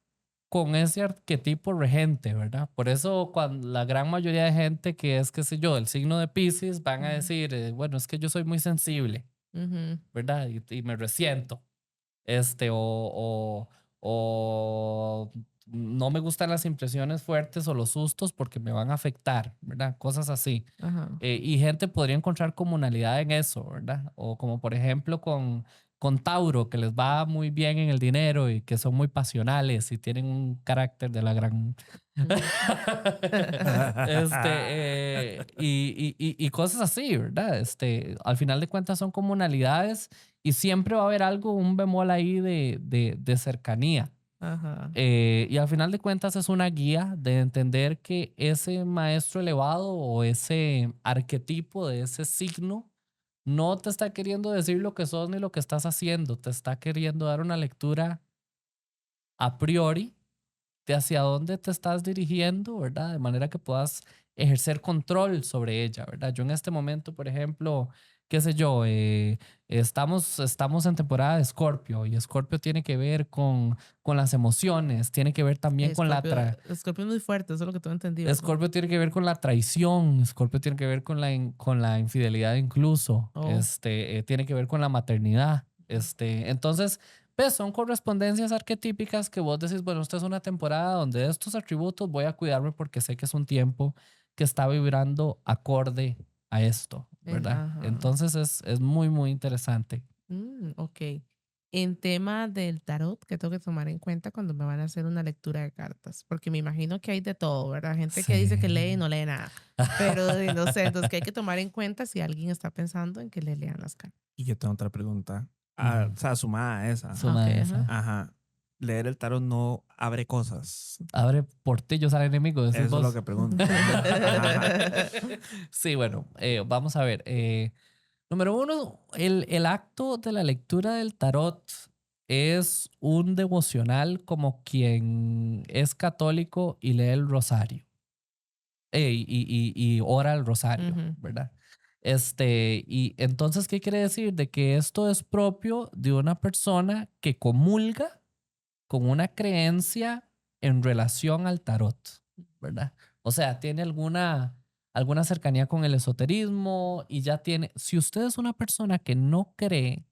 con ese arquetipo regente, ¿verdad? Por eso cuando la gran mayoría de gente que es, qué sé yo, del signo de Piscis, van a decir, bueno, es que yo soy muy sensible, ¿verdad? Y me resiento, o no me gustan las impresiones fuertes o los sustos porque me van a afectar, ¿verdad? Cosas así. Ajá. Y gente podría encontrar comunalidad en eso, ¿verdad? O como por ejemplo con Tauro, que les va muy bien en el dinero y que son muy pasionales y tienen un carácter de la gran... y cosas así, ¿verdad? Al final de cuentas son comunalidades y siempre va a haber algo, un bemol ahí de cercanía. Ajá. Y al final de cuentas es una guía de entender que ese maestro elevado o ese arquetipo de ese signo no te está queriendo decir lo que sos ni lo que estás haciendo, te está queriendo dar una lectura a priori de hacia dónde te estás dirigiendo, ¿verdad? De manera que puedas ejercer control sobre ella, ¿verdad? Yo en este momento, por ejemplo, qué sé yo, estamos en temporada de Escorpio y Escorpio tiene que ver con las emociones, tiene que ver también con la... Escorpio es muy fuerte, eso es lo que tú entendido. Escorpio tiene que ver con la traición, Escorpio tiene que ver con la infidelidad incluso, Oh. tiene que ver con la maternidad, entonces, pues son correspondencias arquetípicas que vos decís, bueno, esta es una temporada donde de estos atributos voy a cuidarme porque sé que es un tiempo que está vibrando acorde a esto, ¿verdad? Ajá. Entonces es muy, muy interesante. Ok. En tema del tarot, ¿qué tengo que tomar en cuenta cuando me van a hacer una lectura de cartas? Porque me imagino que hay de todo, ¿verdad? Gente que dice que lee y no lee nada. Pero no sé, entonces, ¿qué hay que tomar en cuenta si alguien está pensando en que le lean las cartas? Y yo tengo otra pregunta. O sea, sumada a esa. Suma Ok, esa. Ajá. Leer el tarot no abre cosas. Abre portillos al enemigo. Eso es lo que pregunto. Ajá. Sí, bueno, vamos a ver. Número uno, el acto de la lectura del tarot es un devocional como quien es católico y lee el rosario. Y ora el rosario, ¿verdad? Y entonces, ¿qué quiere decir? De que esto es propio de una persona que comulga con una creencia en relación al tarot, ¿verdad? O sea, tiene alguna cercanía con el esoterismo y ya tiene, si usted es una persona que no cree,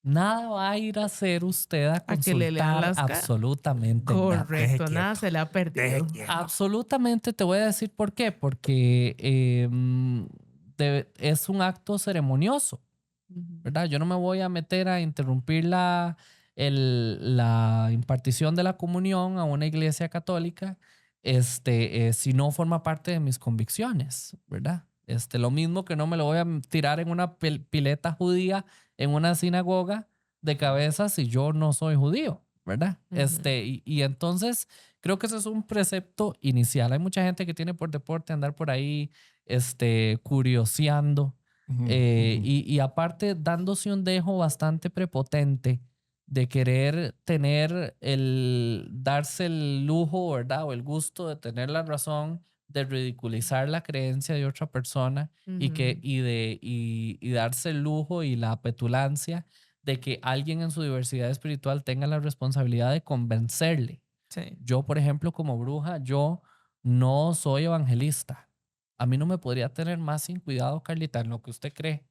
nada va a ir a hacer usted a que le lean consultar las absolutamente nada. Correcto, nada se le ha perdido. Absolutamente, te voy a decir por qué, porque es un acto ceremonioso, ¿verdad? Yo no me voy a meter a interrumpir la impartición de la comunión a una iglesia católica, si no forma parte de mis convicciones, ¿verdad? Lo mismo que no me lo voy a tirar en una pileta judía en una sinagoga de cabeza si yo no soy judío, ¿verdad? Y entonces creo que ese es un precepto inicial. Hay mucha gente que tiene por deporte andar por ahí, curioseando. Y aparte dándose un dejo bastante prepotente de querer darse el lujo, ¿verdad? O el gusto de tener la razón de ridiculizar la creencia de otra persona y darse el lujo y la petulancia de que alguien en su diversidad espiritual tenga la responsabilidad de convencerle. Sí. Yo, por ejemplo, como bruja, yo no soy evangelista. A mí no me podría tener más sin cuidado, Carlita, en lo que usted cree,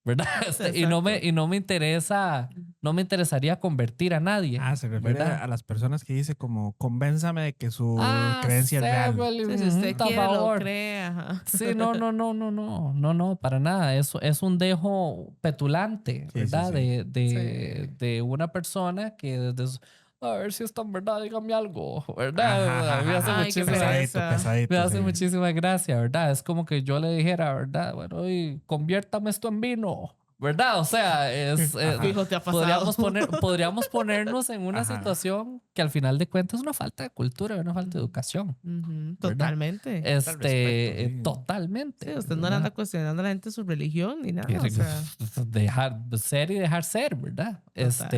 ¿verdad? Y no me interesa, no me interesaría convertir a nadie. Se refiere ¿verdad? a las personas que dice como convénzame de que su creencia es real. Sí, si usted quiere, lo cree. Ajá. Sí, no, para nada. Eso es un dejo petulante, ¿verdad? Sí. De una persona que desde a ver si esto en verdad, dígame algo, ¿verdad? Ajá, A mí me hace Ay, qué muchísima, pereza. pesadito. me hace Sí. muchísima gracia, ¿verdad? Es como que yo le dijera, ¿verdad? Bueno, y conviértame esto en vino, ¿verdad? O sea, Ajá. Fijo, te ha pasado. podríamos ponernos en una Ajá. situación que al final de cuentas es una falta de cultura, una falta de Ujú. educación, Ujú, ¿verdad? totalmente. respeto, sí. Totalmente. Sí, usted no le ¿verdad? anda cuestionando a la gente su religión ni nada. Que O sea, dejar ser y dejar ser, ¿verdad? total.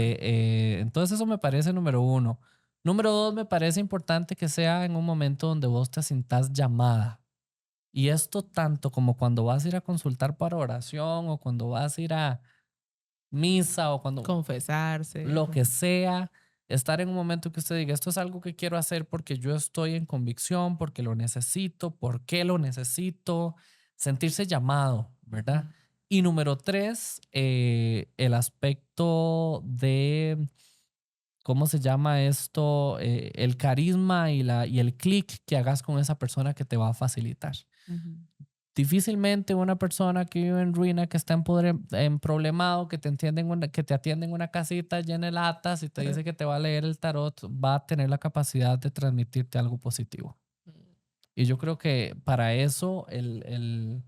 Entonces eso me parece número uno. Número dos, me parece importante que sea en un momento donde vos te sintas llamada. Y esto tanto como cuando vas a ir a consultar para oración o cuando vas a ir a misa o cuando Confesarse. lo que sea, estar en un momento que usted diga, esto es algo que quiero hacer porque yo estoy en convicción, porque lo necesito, porque lo necesito, sentirse llamado, ¿verdad? Ujú. Y número tres, el aspecto de, ¿cómo se llama esto? El carisma y el clic que hagas con esa persona que te va a facilitar. Ujú. Difícilmente una persona que vive en ruina, que está en problemado, que te que te atiende en una casita llena de latas y te dice que te va a leer el tarot, va a tener la capacidad de transmitirte algo positivo. Y yo creo que para eso el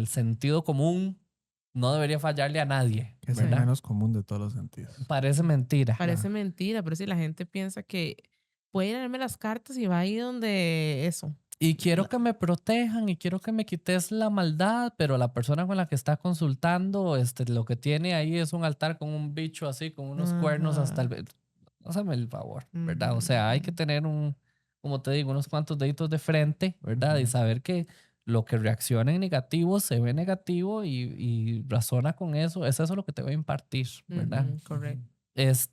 sentido común no debería fallarle a nadie, Es el Sí. ¿verdad? menos común de todos los sentidos. Parece mentira. Parece mentira, pero si la gente piensa que puede leerme las cartas y va ahí donde eso. Y quiero La- que me protejan y quiero que me quites la maldad, pero la persona con la que está consultando, lo que tiene ahí es un altar con un bicho así, con unos cuernos hasta Ajá. Hágame el favor, ¿verdad? O Ujú, sea, hay que ujú. tener como te digo, unos cuantos deditos de frente, ¿verdad? Y Ujú. saber que lo que reacciona en negativo se ve negativo y razona con eso. Es eso lo que te va a impartir, ¿verdad? Ujú, correcto.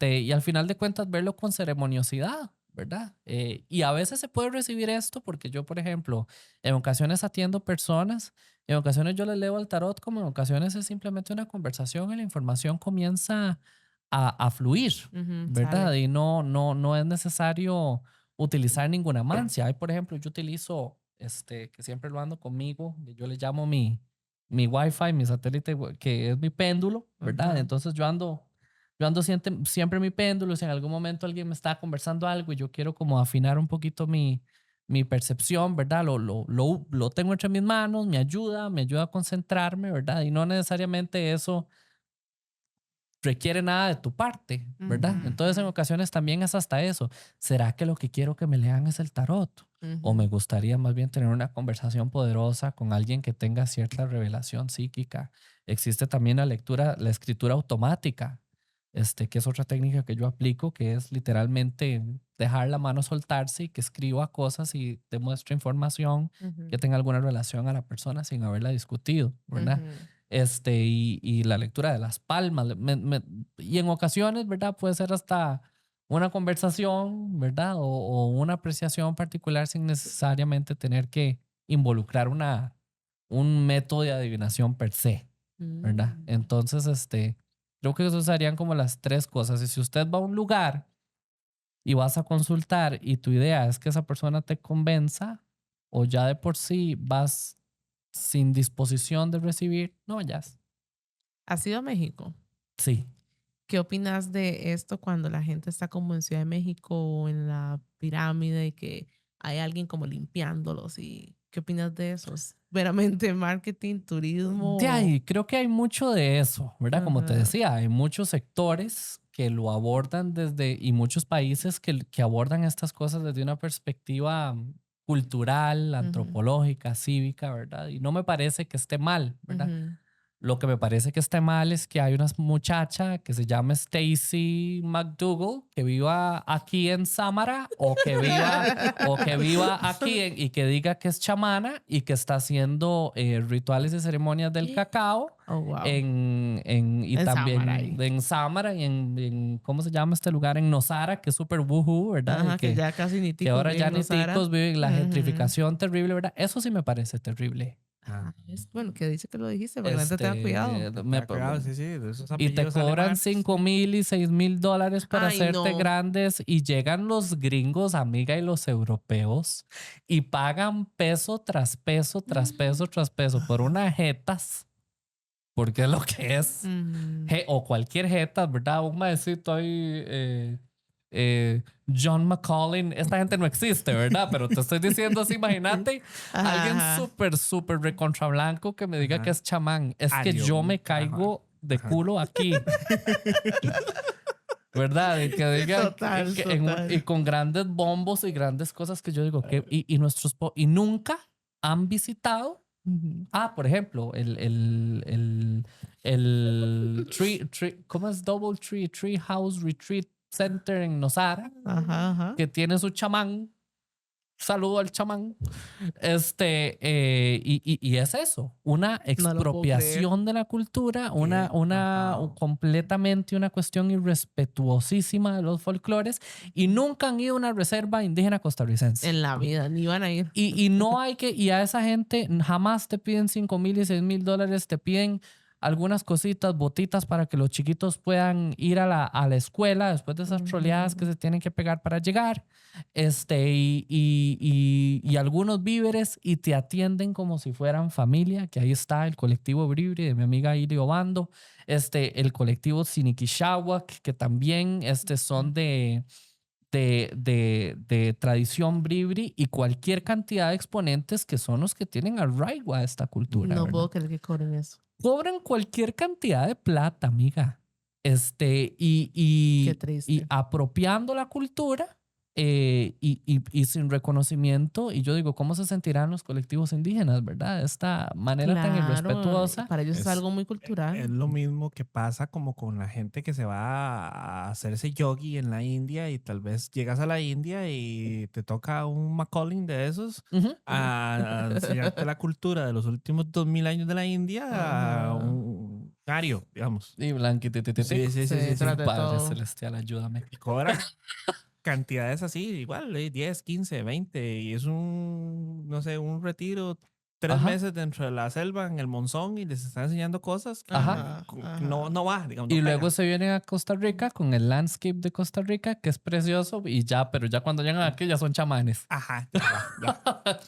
Y al final de cuentas verlo con ceremoniosidad, ¿verdad? Y a veces se puede recibir esto porque yo, por ejemplo, en ocasiones atiendo personas, en ocasiones yo les leo el tarot, como en ocasiones es simplemente una conversación y la información comienza a fluir, Ujú, ¿verdad? sale. Y no es necesario utilizar ninguna mancia. Hay, por ejemplo, yo utilizo, que siempre lo ando conmigo, yo le llamo mi Wi-Fi, mi satélite, que es mi péndulo, ¿verdad? Ajá. Entonces yo ando siempre mi péndulo, si en algún momento alguien me está conversando algo y yo quiero como afinar un poquito mi percepción, ¿verdad? Lo tengo entre mis manos, me ayuda a concentrarme, ¿verdad? Y no necesariamente eso requiere nada de tu parte, ¿verdad? Ujú, Entonces en ocasiones también es hasta eso. ¿Será que lo que quiero que me lean es el tarot? ¿O me ujú. gustaría más bien tener una conversación poderosa con alguien que tenga cierta revelación psíquica? Existe también la escritura automática, que es otra técnica que yo aplico, que es literalmente dejar la mano soltarse y que escriba cosas y demuestre información Ujú, que tenga alguna relación a la persona sin haberla discutido, ¿verdad? ujú. Y la lectura de las palmas. Y en ocasiones, ¿verdad? Puede ser hasta una conversación, ¿verdad? O una apreciación particular sin necesariamente tener que involucrar un método de adivinación per se, ¿verdad? Mm. Entonces, creo que eso serían como las tres cosas. Y si usted va a un lugar y vas a consultar y tu idea es que esa persona te convenza o ya de por sí vas sin disposición de recibir, no vayas. ¿Has ido a México? Sí. ¿Qué opinas de esto cuando la gente está como en Ciudad de México o en la pirámide y que hay alguien como limpiándolos? ¿Y qué opinas de eso? ¿Es veramente marketing, De turismo? ahí, creo que hay mucho de eso, ¿verdad? Como te Ajá. decía, hay muchos sectores que lo abordan y muchos países que abordan estas cosas desde una perspectiva cultural, Ujú, antropológica, cívica, ¿verdad? Y no me parece que esté mal, ¿verdad? ujú. Lo que me parece que está mal es que hay una muchacha que se llama Stacy McDougall que viva aquí en Samara o que viva aquí y que diga que es chamana y que está haciendo rituales y ceremonias del cacao Oh, wow. y En también Samaray. en Samara y ¿cómo se llama este lugar? En Nosara, que es súper woohoo, ¿verdad? Y Ajá, que ya casi ni que ticos ahora ya viven ni en Sara. ticos viven la Ujú. gentrificación terrible, ¿verdad? Eso sí me parece terrible. Ah, bueno, que dice que lo dijiste para que la gente tenga cuidado. Este, me, Tenga cuidado, sí, de esos y te apellidos cobran alemanes. 5,000 y 6,000 dólares para Ay, hacerte no. grandes y llegan los gringos, amiga, y los europeos y pagan peso tras peso, tras peso, tras peso por unas jetas, porque es lo que es. Ujú. O cualquier jeta, ¿verdad? Un maecito ahí John McCollin. Esta gente no existe, ¿verdad? Pero te estoy diciendo así, imagínate alguien súper, súper recontra blanco que me diga que es chamán. Es que yo me caigo de culo aquí. ¿Verdad? Y que diga Total, total. y con grandes bombos y grandes cosas que yo digo que y y nunca han visitado. Por ejemplo, el ¿cómo es? Double Tree House Retreat Center en Nosara, que tiene su chamán. Saludo al chamán. Y es eso, una No lo puedo creer. expropiación de la cultura, completamente una cuestión irrespetuosísima de los folclores, y nunca han ido a una reserva indígena costarricense. En la vida, ni van a ir. Y no hay que, y a esa gente jamás te piden $5,000 y $6,000, te piden algunas cositas, botitas para que los chiquitos puedan ir a la escuela después de esas troleadas que se tienen que pegar para llegar, y algunos víveres, y te atienden como si fueran familia, que ahí está el colectivo Bribri de mi amiga Ili Obando, el colectivo Siniquishawak, que también son de tradición bribri, y cualquier cantidad de exponentes que son los que tienen arraigo a esta cultura. No ¿verdad? puedo creer que cobren eso. Cobran cualquier cantidad de plata, amiga. Qué Y triste. apropiando la cultura, y sin reconocimiento. Y yo digo, ¿cómo se sentirán los colectivos indígenas, verdad? De esta manera tan irrespetuosa. Para ellos es algo muy cultural. Es lo mismo que pasa como con la gente que se va a hacerse yogi en la India, y tal vez llegas a la India y te toca un McCollin de esos a enseñarte la cultura de los últimos 2000 años de la India, a un ario, digamos. Y blanquititititi. Sí. Padre todo. celestial, ayúdame. Y cobran cantidades así, igual, 10, 15, 20, y es no sé, un retiro 3 meses dentro de la selva en el monzón, y les están enseñando cosas que no va, digamos. Y luego se vienen a Costa Rica con el landscape de Costa Rica, que es precioso, y ya, pero ya cuando llegan aquí ya son chamanes. Ajá.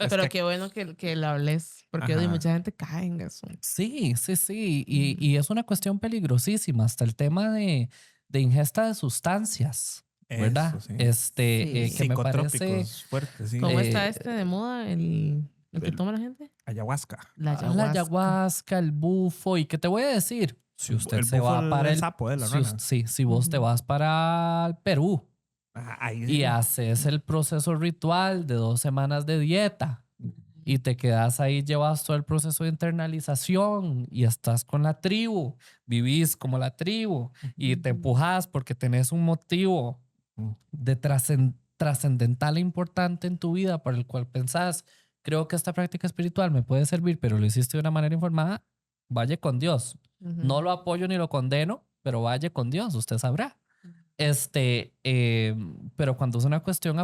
Pero qué bueno que lo hables, porque hoy mucha gente cae en eso. Sí. Y es una cuestión peligrosísima, hasta el tema de ingesta de sustancias, ¿verdad? Eso, sí. Que me parece Psicotrópicos fuertes, sí. ¿Cómo está de moda el que toma la gente? Ayahuasca. La la ayahuasca, el bufo. ¿Y qué te voy a decir? Si usted El se va bufo, para el sapo de la rana. si vos te vas para el Perú Ahí y sí. haces el proceso ritual de 2 semanas de dieta, y te quedas ahí, llevas todo el proceso de internalización y estás con la tribu, vivís como la tribu y te empujas porque tenés un motivo de trascendental e importante en tu vida por el cual pensás, creo que esta práctica espiritual me puede servir, pero lo hiciste de una manera informada, vaya con Dios. No lo apoyo ni lo condeno, pero vaya con Dios, usted sabrá. Pero cuando es una cuestión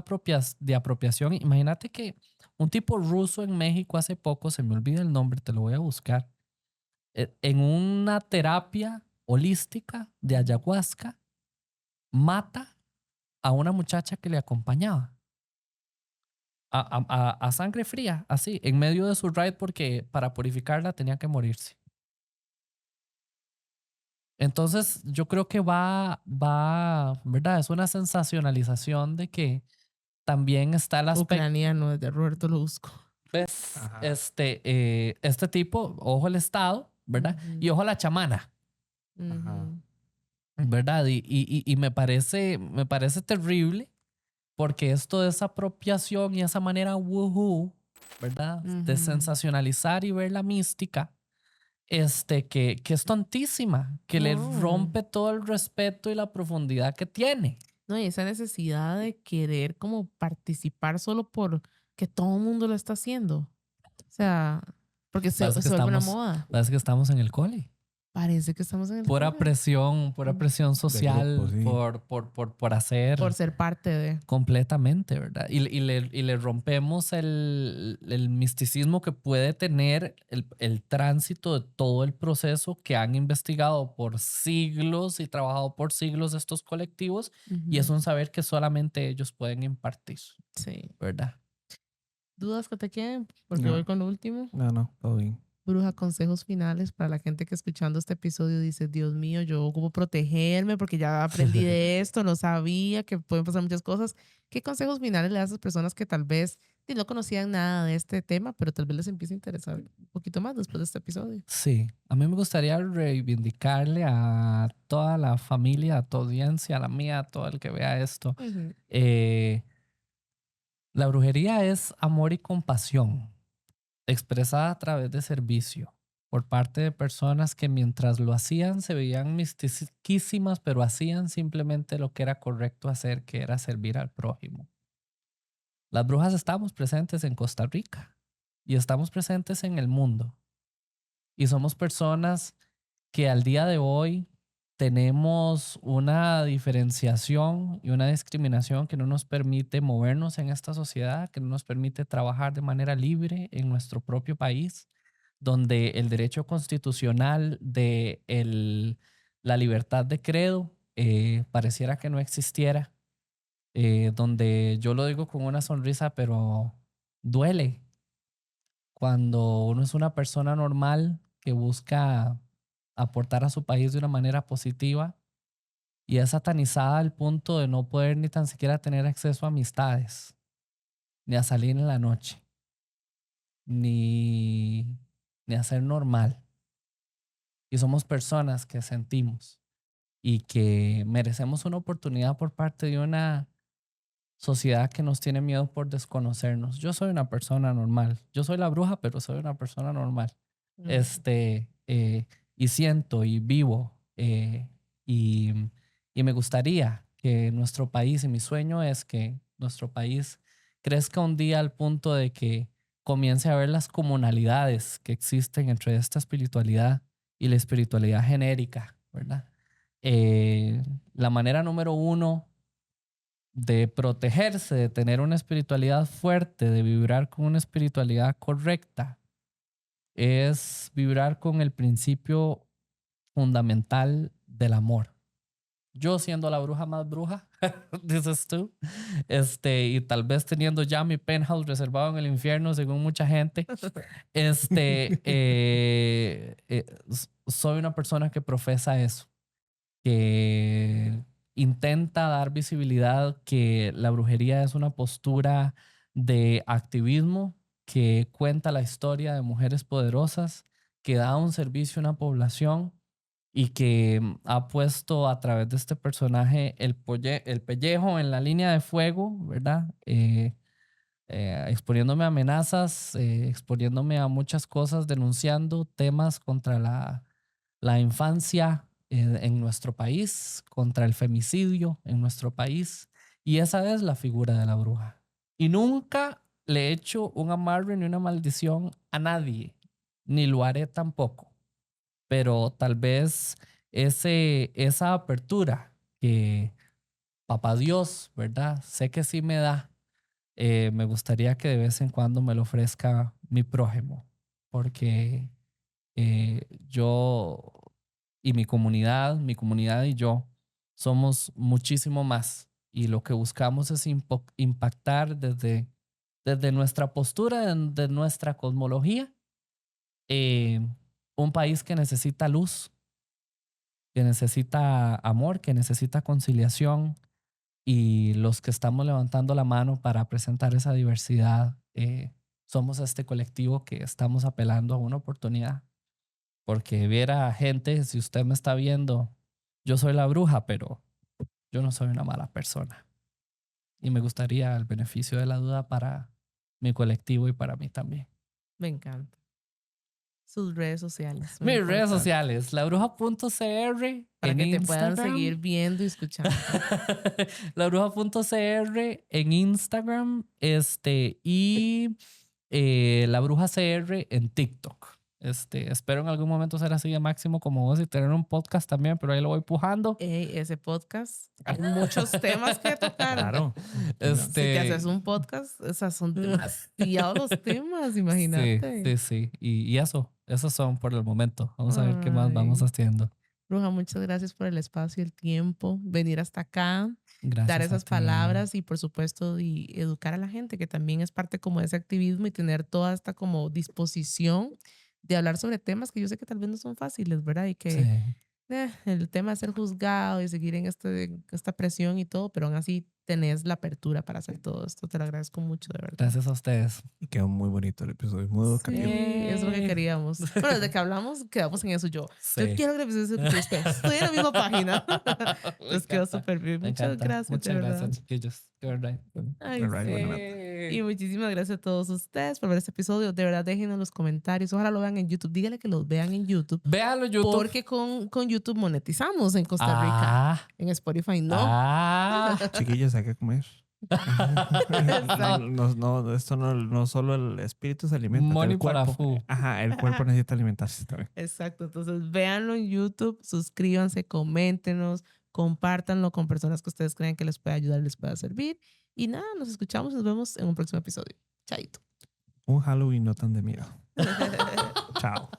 de apropiación, imagínate que un tipo ruso en México hace poco, se me olvida el nombre, te lo voy a buscar, en una terapia holística de ayahuasca, mata a una muchacha que le acompañaba a sangre fría, así, en medio de su ride, porque para purificarla tenía que morirse. Entonces, yo creo que ¿verdad? Es una sensacionalización de que también está el aspecto. Ucraniano, de Roberto lo busco. ¿Ves? Este tipo, ojo el Estado, ¿verdad? Y ojo la chamana, ¿verdad? Y me parece terrible, porque esto de esa apropiación y esa manera woohoo, ¿verdad? De sensacionalizar y ver la mística, que es tontísima, que le rompe todo el respeto y la profundidad que tiene. No, y esa necesidad de querer como participar solo por que todo el mundo lo está haciendo. O sea, porque se vuelve una moda. Parece que estamos en el cole. Parece que estamos en el Pura cole. presión social grupo, sí. por hacer. Por ser parte de. Completamente, ¿verdad? Y le rompemos el misticismo que puede tener el tránsito de todo el proceso que han investigado por siglos y trabajado por siglos estos colectivos, y es un saber que solamente ellos pueden impartir. Sí. ¿Verdad? ¿Dudas que te queden? Porque No. voy con lo último. No, todo bien. Bruja, consejos finales para la gente que escuchando este episodio dice, Dios mío, yo ocupo protegerme porque ya aprendí de esto, no sabía que pueden pasar muchas cosas. ¿Qué consejos finales le das a esas personas que tal vez no conocían nada de este tema, pero tal vez les empiece a interesar un poquito más después de este episodio? Sí, a mí me gustaría reivindicarle a toda la familia, a tu audiencia, a la mía, a todo el que vea esto. Ujú. La brujería es amor y compasión, expresada a través de servicio por parte de personas que mientras lo hacían se veían mistiquísimas, pero hacían simplemente lo que era correcto hacer, que era servir al prójimo. Las brujas estamos presentes en Costa Rica y estamos presentes en el mundo. Y somos personas que al día de hoy tenemos una diferenciación y una discriminación que no nos permite movernos en esta sociedad, que no nos permite trabajar de manera libre en nuestro propio país, donde el derecho constitucional de la libertad de credo pareciera que no existiera, donde yo lo digo con una sonrisa, pero duele cuando uno es una persona normal que busca aportar a su país de una manera positiva y es satanizada al punto de no poder ni tan siquiera tener acceso a amistades, ni a salir en la noche, ni, ni a ser normal. Y somos personas que sentimos y que merecemos una oportunidad por parte de una sociedad que nos tiene miedo por desconocernos. Yo soy una persona normal. Yo soy la bruja, pero soy una persona normal. Mm. Y siento y vivo y, y me gustaría que nuestro país, y mi sueño es que nuestro país crezca un día al punto de que comience a ver las comunalidades que existen entre esta espiritualidad y la espiritualidad genérica, ¿verdad? La manera número uno de protegerse, de tener una espiritualidad fuerte, de vibrar con una espiritualidad correcta, es vibrar con el principio fundamental del amor. Yo siendo la bruja más bruja, dices tú, y tal vez teniendo ya mi penthouse reservado en el infierno, según mucha gente, soy una persona que profesa eso, que intenta dar visibilidad que la brujería es una postura de activismo que cuenta la historia de mujeres poderosas, que da un servicio a una población y que ha puesto a través de este personaje el pellejo en la línea de fuego, ¿verdad? Exponiéndome a amenazas, exponiéndome a muchas cosas, denunciando temas contra la infancia en nuestro país, contra el femicidio en nuestro país. Y esa es la figura de la bruja. Y nunca le he hecho un amarre ni una maldición a nadie, ni lo haré tampoco. Pero tal vez esa apertura que Papá Dios, ¿verdad? Sé que sí me da. Me gustaría que de vez en cuando me lo ofrezca mi prójimo, porque yo y mi comunidad y yo somos muchísimo más y lo que buscamos es impactar desde nuestra postura, de nuestra cosmología, eh, un país que necesita luz, que necesita amor, que necesita conciliación y los que estamos levantando la mano para presentar esa diversidad, somos este colectivo que estamos apelando a una oportunidad. Porque viera gente, si usted me está viendo, yo soy la bruja, pero yo no soy una mala persona. Y me gustaría el beneficio de la duda para mi colectivo y para mí también. Me encanta. Sus redes sociales. Muy Mis redes importante. sociales, labruja.cr Para en que te puedan Instagram. seguir viendo y escuchando. labruja.cr en Instagram y la bruja CR en TikTok. Espero en algún momento ser así de máximo como vos y tener un podcast también, pero ahí lo voy pujando. Ese podcast, hay muchos temas que tocar. Claro. Si te haces un podcast, esas son demasiados los temas, imagínate. Sí. Y esos son por el momento. Vamos a ver qué más vamos Ay, haciendo. Bruja, muchas gracias por el espacio y el tiempo, venir hasta acá, Gracias dar a esas ti. palabras y por supuesto y educar a la gente, que también es parte como de ese activismo y tener toda esta como disposición de hablar sobre temas que yo sé que tal vez no son fáciles, ¿verdad? Y que Sí. el tema de ser juzgado y seguir en esta presión y todo, pero aún así tenés la apertura para hacer todo esto. Te lo agradezco mucho, de verdad. Gracias a ustedes. Y quedó muy bonito el episodio, muy Sí, educativo. es lo que queríamos. Bueno, desde que hablamos, quedamos en eso. Yo quiero que el episodio sea después. Estoy en la misma página. Entonces quedó súper bien. Muchas gracias, Muchas de verdad. gracias, chiquillos. Qué verdad. Ay, All right, sí. bueno, Y muchísimas gracias a todos ustedes por ver este episodio. De verdad, déjenos los comentarios. Ojalá lo vean en YouTube. Díganle que los vean en YouTube. Véanlo en YouTube. Porque con YouTube monetizamos en Costa Rica. En Spotify no. Chiquillos, hay que comer. No, esto no solo el espíritu se alimenta, Money el cuerpo. para fu. Ajá, el cuerpo necesita alimentarse también. Exacto. Entonces, véanlo en YouTube, suscríbanse, coméntenos, compártanlo con personas que ustedes crean que les puede ayudar, les pueda servir. Y nada, nos escuchamos y nos vemos en un próximo episodio. Chaito. Un Halloween no tan de miedo. Chao.